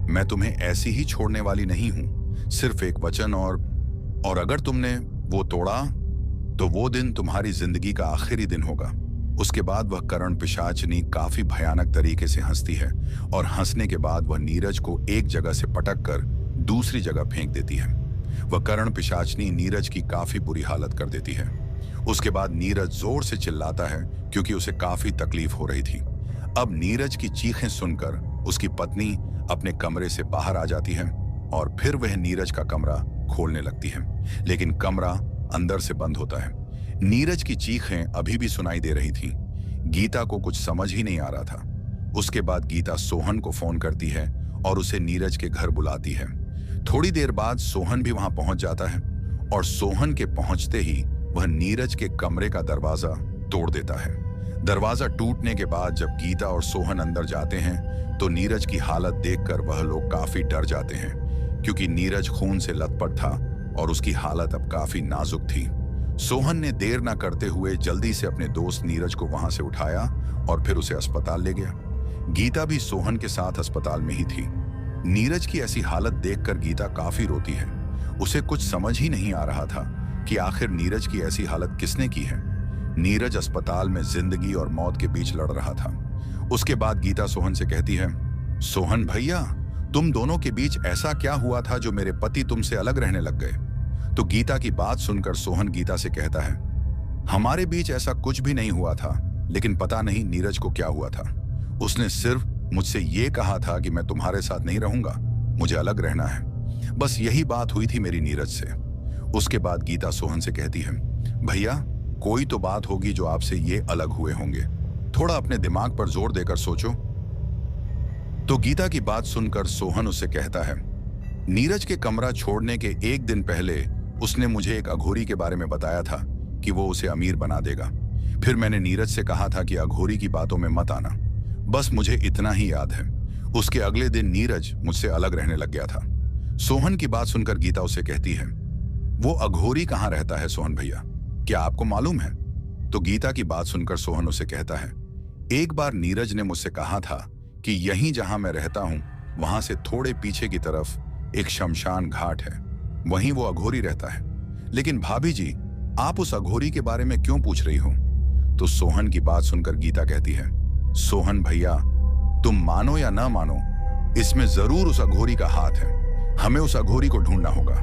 Speaker 1: मैं तुम्हें ऐसी ही छोड़ने वाली नहीं हूं। सिर्फ एक वचन और अगर तुमने वो तोड़ा तो वो दिन तुम्हारी जिंदगी का आखिरी दिन होगा। उसके बाद वह करण पिशाचनी काफी भयानक तरीके से हंसती है और हंसने के बाद वह नीरज को एक जगह से पटक कर दूसरी जगह फेंक देती है। वह करण पिशाचनी नीरज की काफी बुरी हालत कर देती है। उसके बाद नीरज जोर से चिल्लाता है क्योंकि उसे काफी तकलीफ हो रही थी। अब नीरज की चीखें सुनकर उसकी पत्नी अपने कमरे से बाहर आ जाती है और फिर वह नीरज का कमरा खोलने लगती है, लेकिन कमरा अंदर से बंद होता है। नीरज की चीखें अभी भी सुनाई दे रही थीं। गीता को कुछ समझ ही नहीं आ रहा था। उसके बाद गीता सोहन को फोन करती है और उसे नीरज के घर बुलाती है। थोड़ी देर बाद सोहन भी वहां पहुंच जाता है और सोहन के पहुंचते ही वह नीरज के कमरे का दरवाजा तोड़ देता है। दरवाजा टूटने के बाद जब गीता और सोहन अंदर जाते हैं तो नीरज की हालत देखकर वह लोग काफी डर जाते हैं, क्योंकि नीरज खून से लथपथ था और उसकी हालत अब काफी नाजुक थी। सोहन ने देर न करते हुए जल्दी से अपने दोस्त नीरज को वहां से उठाया और फिर उसे अस्पताल ले गया। गीता भी सोहन के साथ अस्पताल में ही थी। नीरज की ऐसी हालत देखकर गीता काफी रोती है। उसे कुछ समझ ही नहीं आ रहा था कि आखिर नीरज की ऐसी हालत किसने की है। नीरज अस्पताल में जिंदगी और मौत के बीच लड़ रहा था। उसके बाद गीता सोहन से कहती है, सोहन भैया, तुम दोनों के बीच ऐसा क्या हुआ था जो मेरे पति तुमसे अलग रहने लग गए? तो गीता की बात सुनकर सोहन गीता से कहता है, हमारे बीच ऐसा कुछ भी नहीं हुआ था, लेकिन पता नहीं नीरज को क्या हुआ था। उसने सिर्फ मुझसे ये कहा था कि मैं तुम्हारे साथ नहीं रहूंगा, मुझे अलग रहना है। बस यही बात हुई थी मेरी नीरज से। उसके बाद गीता सोहन से कहती है, भैया कोई तो बात होगी जो आपसे ये अलग हुए होंगे, थोड़ा अपने दिमाग पर जोर देकर सोचो। तो गीता की बात सुनकर सोहन उससे कहता है, नीरज के कमरा छोड़ने के एक दिन पहले उसने मुझे एक अघोरी के बारे में बताया था कि वो उसे अमीर बना देगा। फिर मैंने नीरज से कहा था कि अघोरी की बातों में मत आना। बस मुझे इतना ही याद है। उसके अगले दिन नीरज मुझसे अलग रहने लग गया था। सोहन की बात सुनकर गीता उसे कहती है, वो अघोरी कहाँ रहता है सोहन भैया, क्या आपको मालूम है? तो गीता की बात सुनकर सोहन उसे कहता है, एक बार नीरज ने मुझसे कहा था कि यहीं जहां मैं रहता हूं वहां से थोड़े पीछे की तरफ एक शमशान घाट है, वहीं वो अघोरी रहता है। लेकिन भाभी जी, आप उस अघोरी के बारे में क्यों पूछ रही हो? तो सोहन की बात सुनकर गीता कहती है, सोहन भैया, तुम मानो या ना मानो, इसमें जरूर उस अघोरी का हाथ है। हमें उस अघोरी को ढूंढना होगा।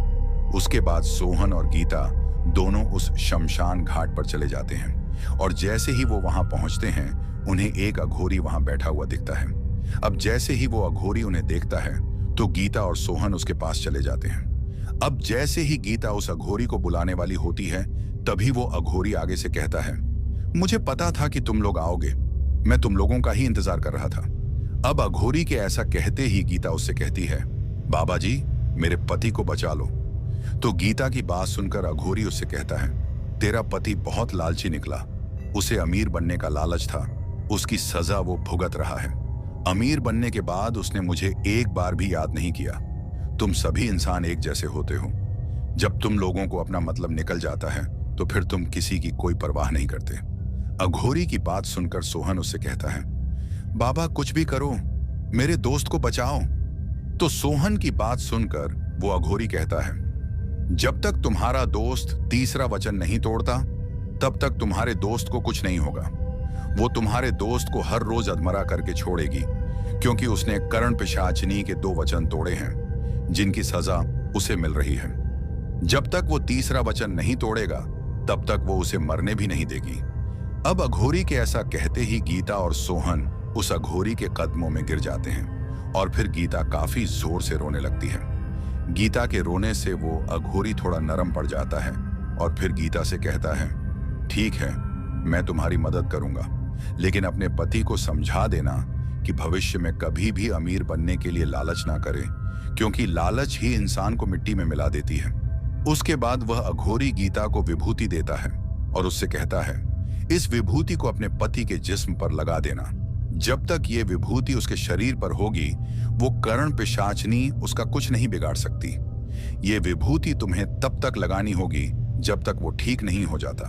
Speaker 1: उसके बाद सोहन और गीता दोनों उस शमशान घाट पर चले जाते हैं। और जैसे ही वो वहां पहुंचते हैं उन्हें एक अघोरी वहां बैठा हुआ दिखता है। अब जैसे ही वो अघोरी उन्हें देखता है तो गीता और सोहन उसके पास चले जाते हैं। अब जैसे ही गीता उस अघोरी को बुलाने वाली होती है तभी वो अघोरी आगे से कहता है, मुझे पता था कि तुम लोग आओगे, मैं तुम लोगों का ही इंतजार कर रहा था। अब अघोरी के ऐसा कहते ही गीता उससे कहती है, बाबा जी मेरे पति को बचा लो। तो गीता की बात सुनकर अघोरी उससे कहता है, तेरा पति बहुत लालची निकला, उसे अमीर बनने का लालच था, उसकी सजा वो भुगत रहा है। अमीर बनने के बाद उसने मुझे एक बार भी याद नहीं किया। तुम सभी इंसान एक जैसे होते हो, जब तुम लोगों को अपना मतलब निकल जाता है तो फिर तुम किसी की कोई परवाह नहीं करते। अघोरी की बात सुनकर सोहन उससे कहता है, बाबा कुछ भी करो, मेरे दोस्त को बचाओ। तो सोहन की बात सुनकर वो अघोरी कहता है, जब तक तुम्हारा दोस्त तीसरा वचन नहीं तोड़ता तब तक तुम्हारे दोस्त को कुछ नहीं होगा। वो तुम्हारे दोस्त को हर रोज अधमरा करके छोड़ेगी, क्योंकि उसने कर्ण पिशाचिनी के 2 वचन तोड़े हैं जिनकी सजा उसे मिल रही है। जब तक वो तीसरा वचन नहीं तोड़ेगा तब तक वो उसे मरने भी नहीं देगी। अब अघोरी के ऐसा कहते ही गीता और सोहन उस अघोरी के कदमों में गिर जाते हैं और फिर गीता काफी जोर से रोने लगती है। गीता के रोने से वो अघोरी थोड़ा नरम पड़ जाता है और फिर गीता से कहता है, ठीक है मैं तुम्हारी मदद करूंगा, लेकिन अपने पति को समझा देना कि भविष्य में कभी भी अमीर बनने के लिए लालच ना करे, क्योंकि लालच ही इंसान को मिट्टी में मिला देती है। उसके बाद वह अघोरी गीता को विभूति देता है और उससे कहता है, इस विभूति को अपने पति के जिस्म पर लगा देना। जब तक ये विभूति उसके शरीर पर होगी वो कर्ण पिशाचिनी उसका कुछ नहीं बिगाड़ सकती। ये विभूति तुम्हें तब तक लगानी होगी जब तक वो ठीक नहीं हो जाता,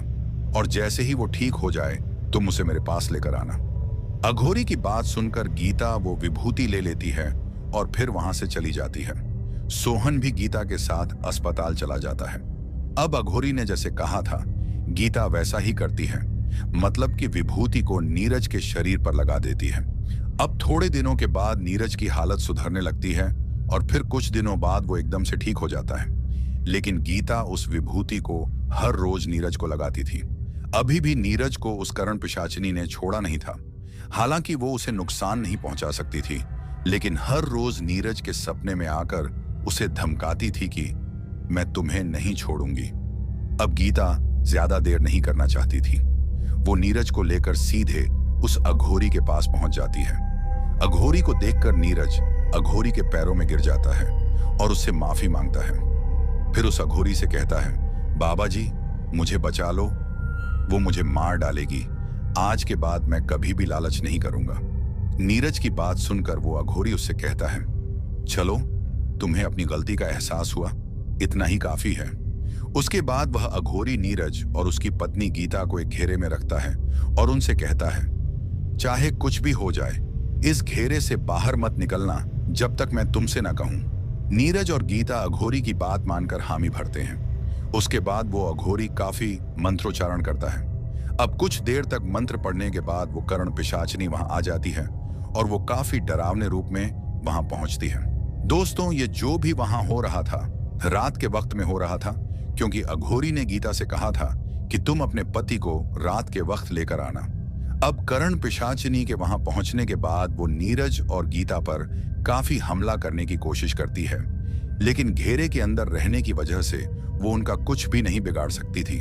Speaker 1: और जैसे ही वो ठीक हो जाए तुम उसे मेरे पास लेकर आना। अघोरी की बात सुनकर गीता वो विभूति ले लेती है और फिर वहां से चली जाती है। सोहन भी गीता के साथ अस्पताल चला जाता है। अब अघोरी ने जैसे कहा था गीता वैसा ही करती है, मतलब कि विभूति को नीरज के शरीर पर लगा देती है। अब थोड़े दिनों के बाद नीरज की हालत सुधरने लगती है और फिर कुछ दिनों बाद वो एकदम से ठीक हो जाता है। लेकिन गीता उस विभूति को हर रोज नीरज को लगाती थी। अभी भी नीरज को उस कर्ण पिशाचिनी ने छोड़ा नहीं था। हालांकि वो उसे नुकसान नहीं पहुंचा सकती थी, लेकिन हर रोज नीरज के सपने में आकर उसे धमकाती थी कि मैं तुम्हें नहीं छोड़ूंगी। अब गीता ज्यादा देर नहीं करना चाहती थी। वो नीरज को लेकर सीधे उस अघोरी के पास पहुंच जाती है। अघोरी को देखकर नीरज अघोरी के पैरों में गिर जाता है और उससे माफी मांगता है। फिर उस अघोरी से कहता है, बाबा जी मुझे बचा लो, वो मुझे मार डालेगी। आज के बाद मैं कभी भी लालच नहीं करूंगा। नीरज की बात सुनकर वो अघोरी उससे कहता है, चलो तुम्हें अपनी गलती का एहसास हुआ, इतना ही काफी है। उसके बाद वह अघोरी नीरज और उसकी पत्नी गीता को एक घेरे में रखता है और उनसे कहता है, चाहे कुछ भी हो जाए इस घेरे से बाहर मत निकलना जब तक मैं तुमसे ना कहूं। नीरज और गीता अघोरी की बात मानकर हामी भरते हैं। उसके बाद वो अघोरी काफी मंत्रोच्चारण करता है। अब कुछ देर तक मंत्र पढ़ने के बाद वो कर्ण पिशाचिनी वहां आ जाती है और वो काफी डरावने रूप में वहां पहुंचती है। दोस्तों ये जो भी वहां हो रहा था रात के वक्त में हो रहा था, क्योंकि अघोरी ने गीता से कहा था कि तुम अपने पति को रात के वक्त लेकर आना। अब कर्ण पिशाचिनी के वहां पहुंचने के बाद वो नीरज और गीता पर काफी हमला करने की कोशिश करती है, लेकिन घेरे के अंदर रहने की वजह से वो उनका कुछ भी नहीं बिगाड़ सकती थी।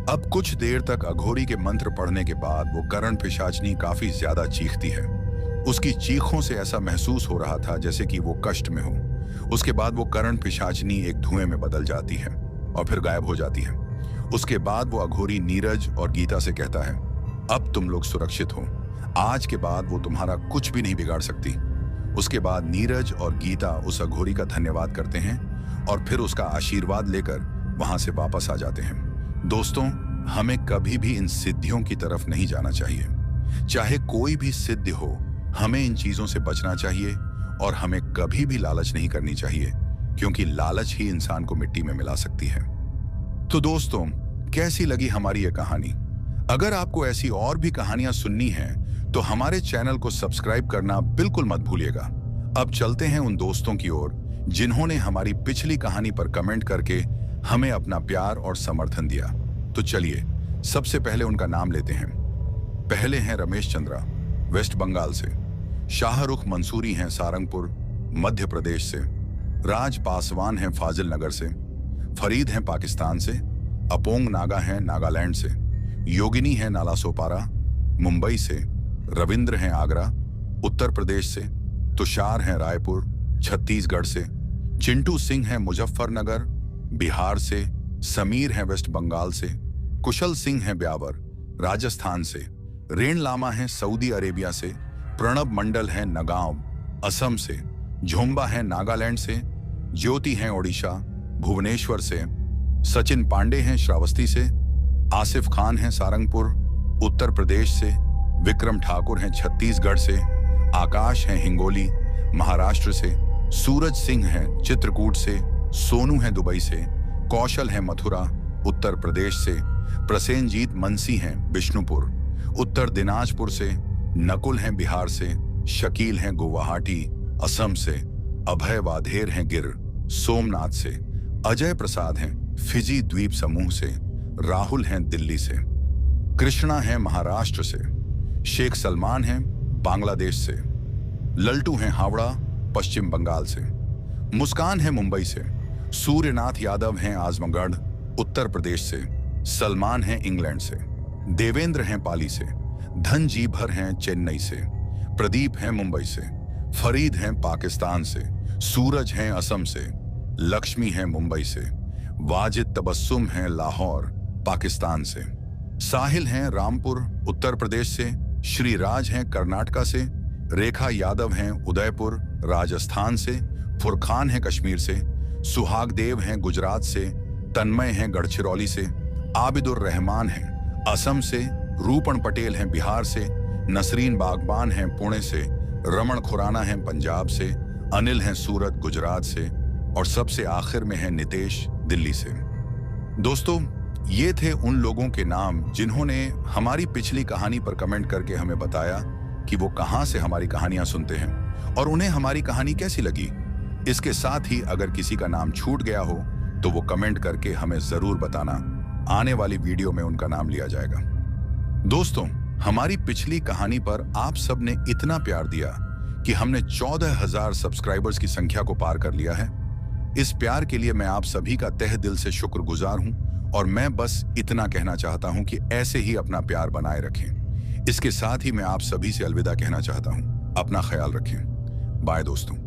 Speaker 1: अब कुछ देर तक अघोरी के मंत्र पढ़ने के बाद वो कर्ण पिशाचिनी काफी ज्यादा चीखती है। उसकी चीखों से ऐसा महसूस हो रहा था जैसे कि वो कष्ट में हो। उसके बाद वो कर्ण पिशाचिनी एक धुएं में बदल जाती है और फिर गायब हो जाती है। उसके बाद वो अघोरी नीरज और गीता से कहता है, अब तुम लोग सुरक्षित हो, आज के बाद वो तुम्हारा कुछ भी नहीं बिगाड़ सकती। उसके बाद नीरज और गीता उस अघोरी का धन्यवाद करते हैं और फिर उसका आशीर्वाद लेकर वहां से वापस आ जाते हैं। दोस्तों हमें कभी भी इन सिद्धियों की तरफ नहीं जाना चाहिए। चाहे कोई भी सिद्धि हो, हमें इन चीजों से बचना चाहिए और हमें कभी भी लालच नहीं करनी चाहिए, क्योंकि लालच ही इंसान को मिट्टी में मिला सकती है। तो दोस्तों कैसी लगी हमारी ये कहानी? अगर आपको ऐसी और भी कहानियां सुननी हैं तो हमारे चैनल को सब्सक्राइब करना बिल्कुल मत भूलिएगा। अब चलते हैं उन दोस्तों की ओर जिन्होंने हमारी पिछली कहानी पर कमेंट करके हमें अपना प्यार और समर्थन दिया। तो चलिए सबसे पहले उनका नाम लेते हैं। पहले हैं रमेश चंद्रा, वेस्ट बंगाल से। शाहरुख मंसूरी हैं सारंगपुर, मध्य प्रदेश से। राज पासवान हैं फाजिल नगर से। फरीद हैं पाकिस्तान से। अपोंग नागा हैं नागालैंड से। योगिनी हैं नालासोपारा, मुंबई से। रविंद्र हैं आगरा, उत्तर प्रदेश से। तुषार हैं रायपुर, छत्तीसगढ़ से। चिंटू सिंह हैं मुजफ्फरनगर, बिहार से। समीर हैं वेस्ट बंगाल से। कुशल सिंह हैं ब्यावर, राजस्थान से। रेण लामा हैं सऊदी अरेबिया से। प्रणब मंडल हैं नगांव, असम से। झोंबा हैं नागालैंड से। ज्योति हैं ओडिशा, भुवनेश्वर से। सचिन पांडे हैं श्रावस्ती से। आसिफ खान हैं सारंगपुर, उत्तर प्रदेश से। विक्रम ठाकुर हैं छत्तीसगढ़ से। आकाश हैं हिंगोली, महाराष्ट्र से। सूरज सिंह हैं चित्रकूट से। सोनू हैं दुबई से। कौशल हैं मथुरा, उत्तर प्रदेश से। प्रसेनजीत मनसी हैं बिष्णुपुर, उत्तर दिनाजपुर से। नकुल हैं बिहार से। शकील हैं गुवाहाटी, असम से। अभय वाधेर हैं गिर, सोमनाथ से। अजय प्रसाद हैं फिजी द्वीप समूह से। राहुल हैं दिल्ली से। कृष्णा हैं महाराष्ट्र से। शेख सलमान हैं बांग्लादेश से। लल्टू हैं हावड़ा, पश्चिम बंगाल से। मुस्कान हैं मुंबई से। सूर्यनाथ यादव हैं आजमगढ़, उत्तर प्रदेश से। सलमान हैं इंग्लैंड से। देवेंद्र हैं पाली से। धनजी भर हैं चेन्नई से। प्रदीप हैं मुंबई से। फरीद हैं पाकिस्तान से। सूरज हैं असम से। लक्ष्मी हैं मुंबई से। वाजिद तबस्सुम हैं लाहौर, पाकिस्तान से। साहिल हैं रामपुर, उत्तर प्रदेश से। श्रीराज हैं कर्नाटका से। रेखा यादव हैं उदयपुर, राजस्थान से। फुरखान हैं कश्मीर से। सुहाग देव हैं गुजरात से। तन्मय हैं गढ़चिरौली से। आबिदुर रहमान हैं असम से। रूपन पटेल हैं बिहार से। नसरीन बागबान हैं पुणे से। रमन खुराना हैं पंजाब से। अनिल हैं सूरत, गुजरात से। और सबसे आखिर में है नितेश, दिल्ली से। दोस्तों, ये थे उन लोगों के नाम जिन्होंने हमारी पिछली कहानी पर कमेंट करके हमें बताया कि वो कहां से हमारी कहानियां सुनते हैं और उन्हें हमारी कहानी कैसी लगी। इसके साथ ही अगर किसी का नाम छूट गया हो तो वो कमेंट करके हमें जरूर बताना। आने वाली वीडियो में उनका नाम लिया जाएगा। दोस्तों, हमारी पिछली कहानी पर आप सब ने इतना प्यार दिया कि हमने 14,000 सब्सक्राइबर्स की संख्या को पार कर लिया है। इस प्यार के लिए मैं आप सभी का तहे दिल से शुक्रगुजार हूं और मैं बस इतना कहना चाहता हूं कि ऐसे ही अपना प्यार बनाए रखें। इसके साथ ही मैं आप सभी से अलविदा कहना चाहता हूं। अपना ख्याल रखें। बाय दोस्तों।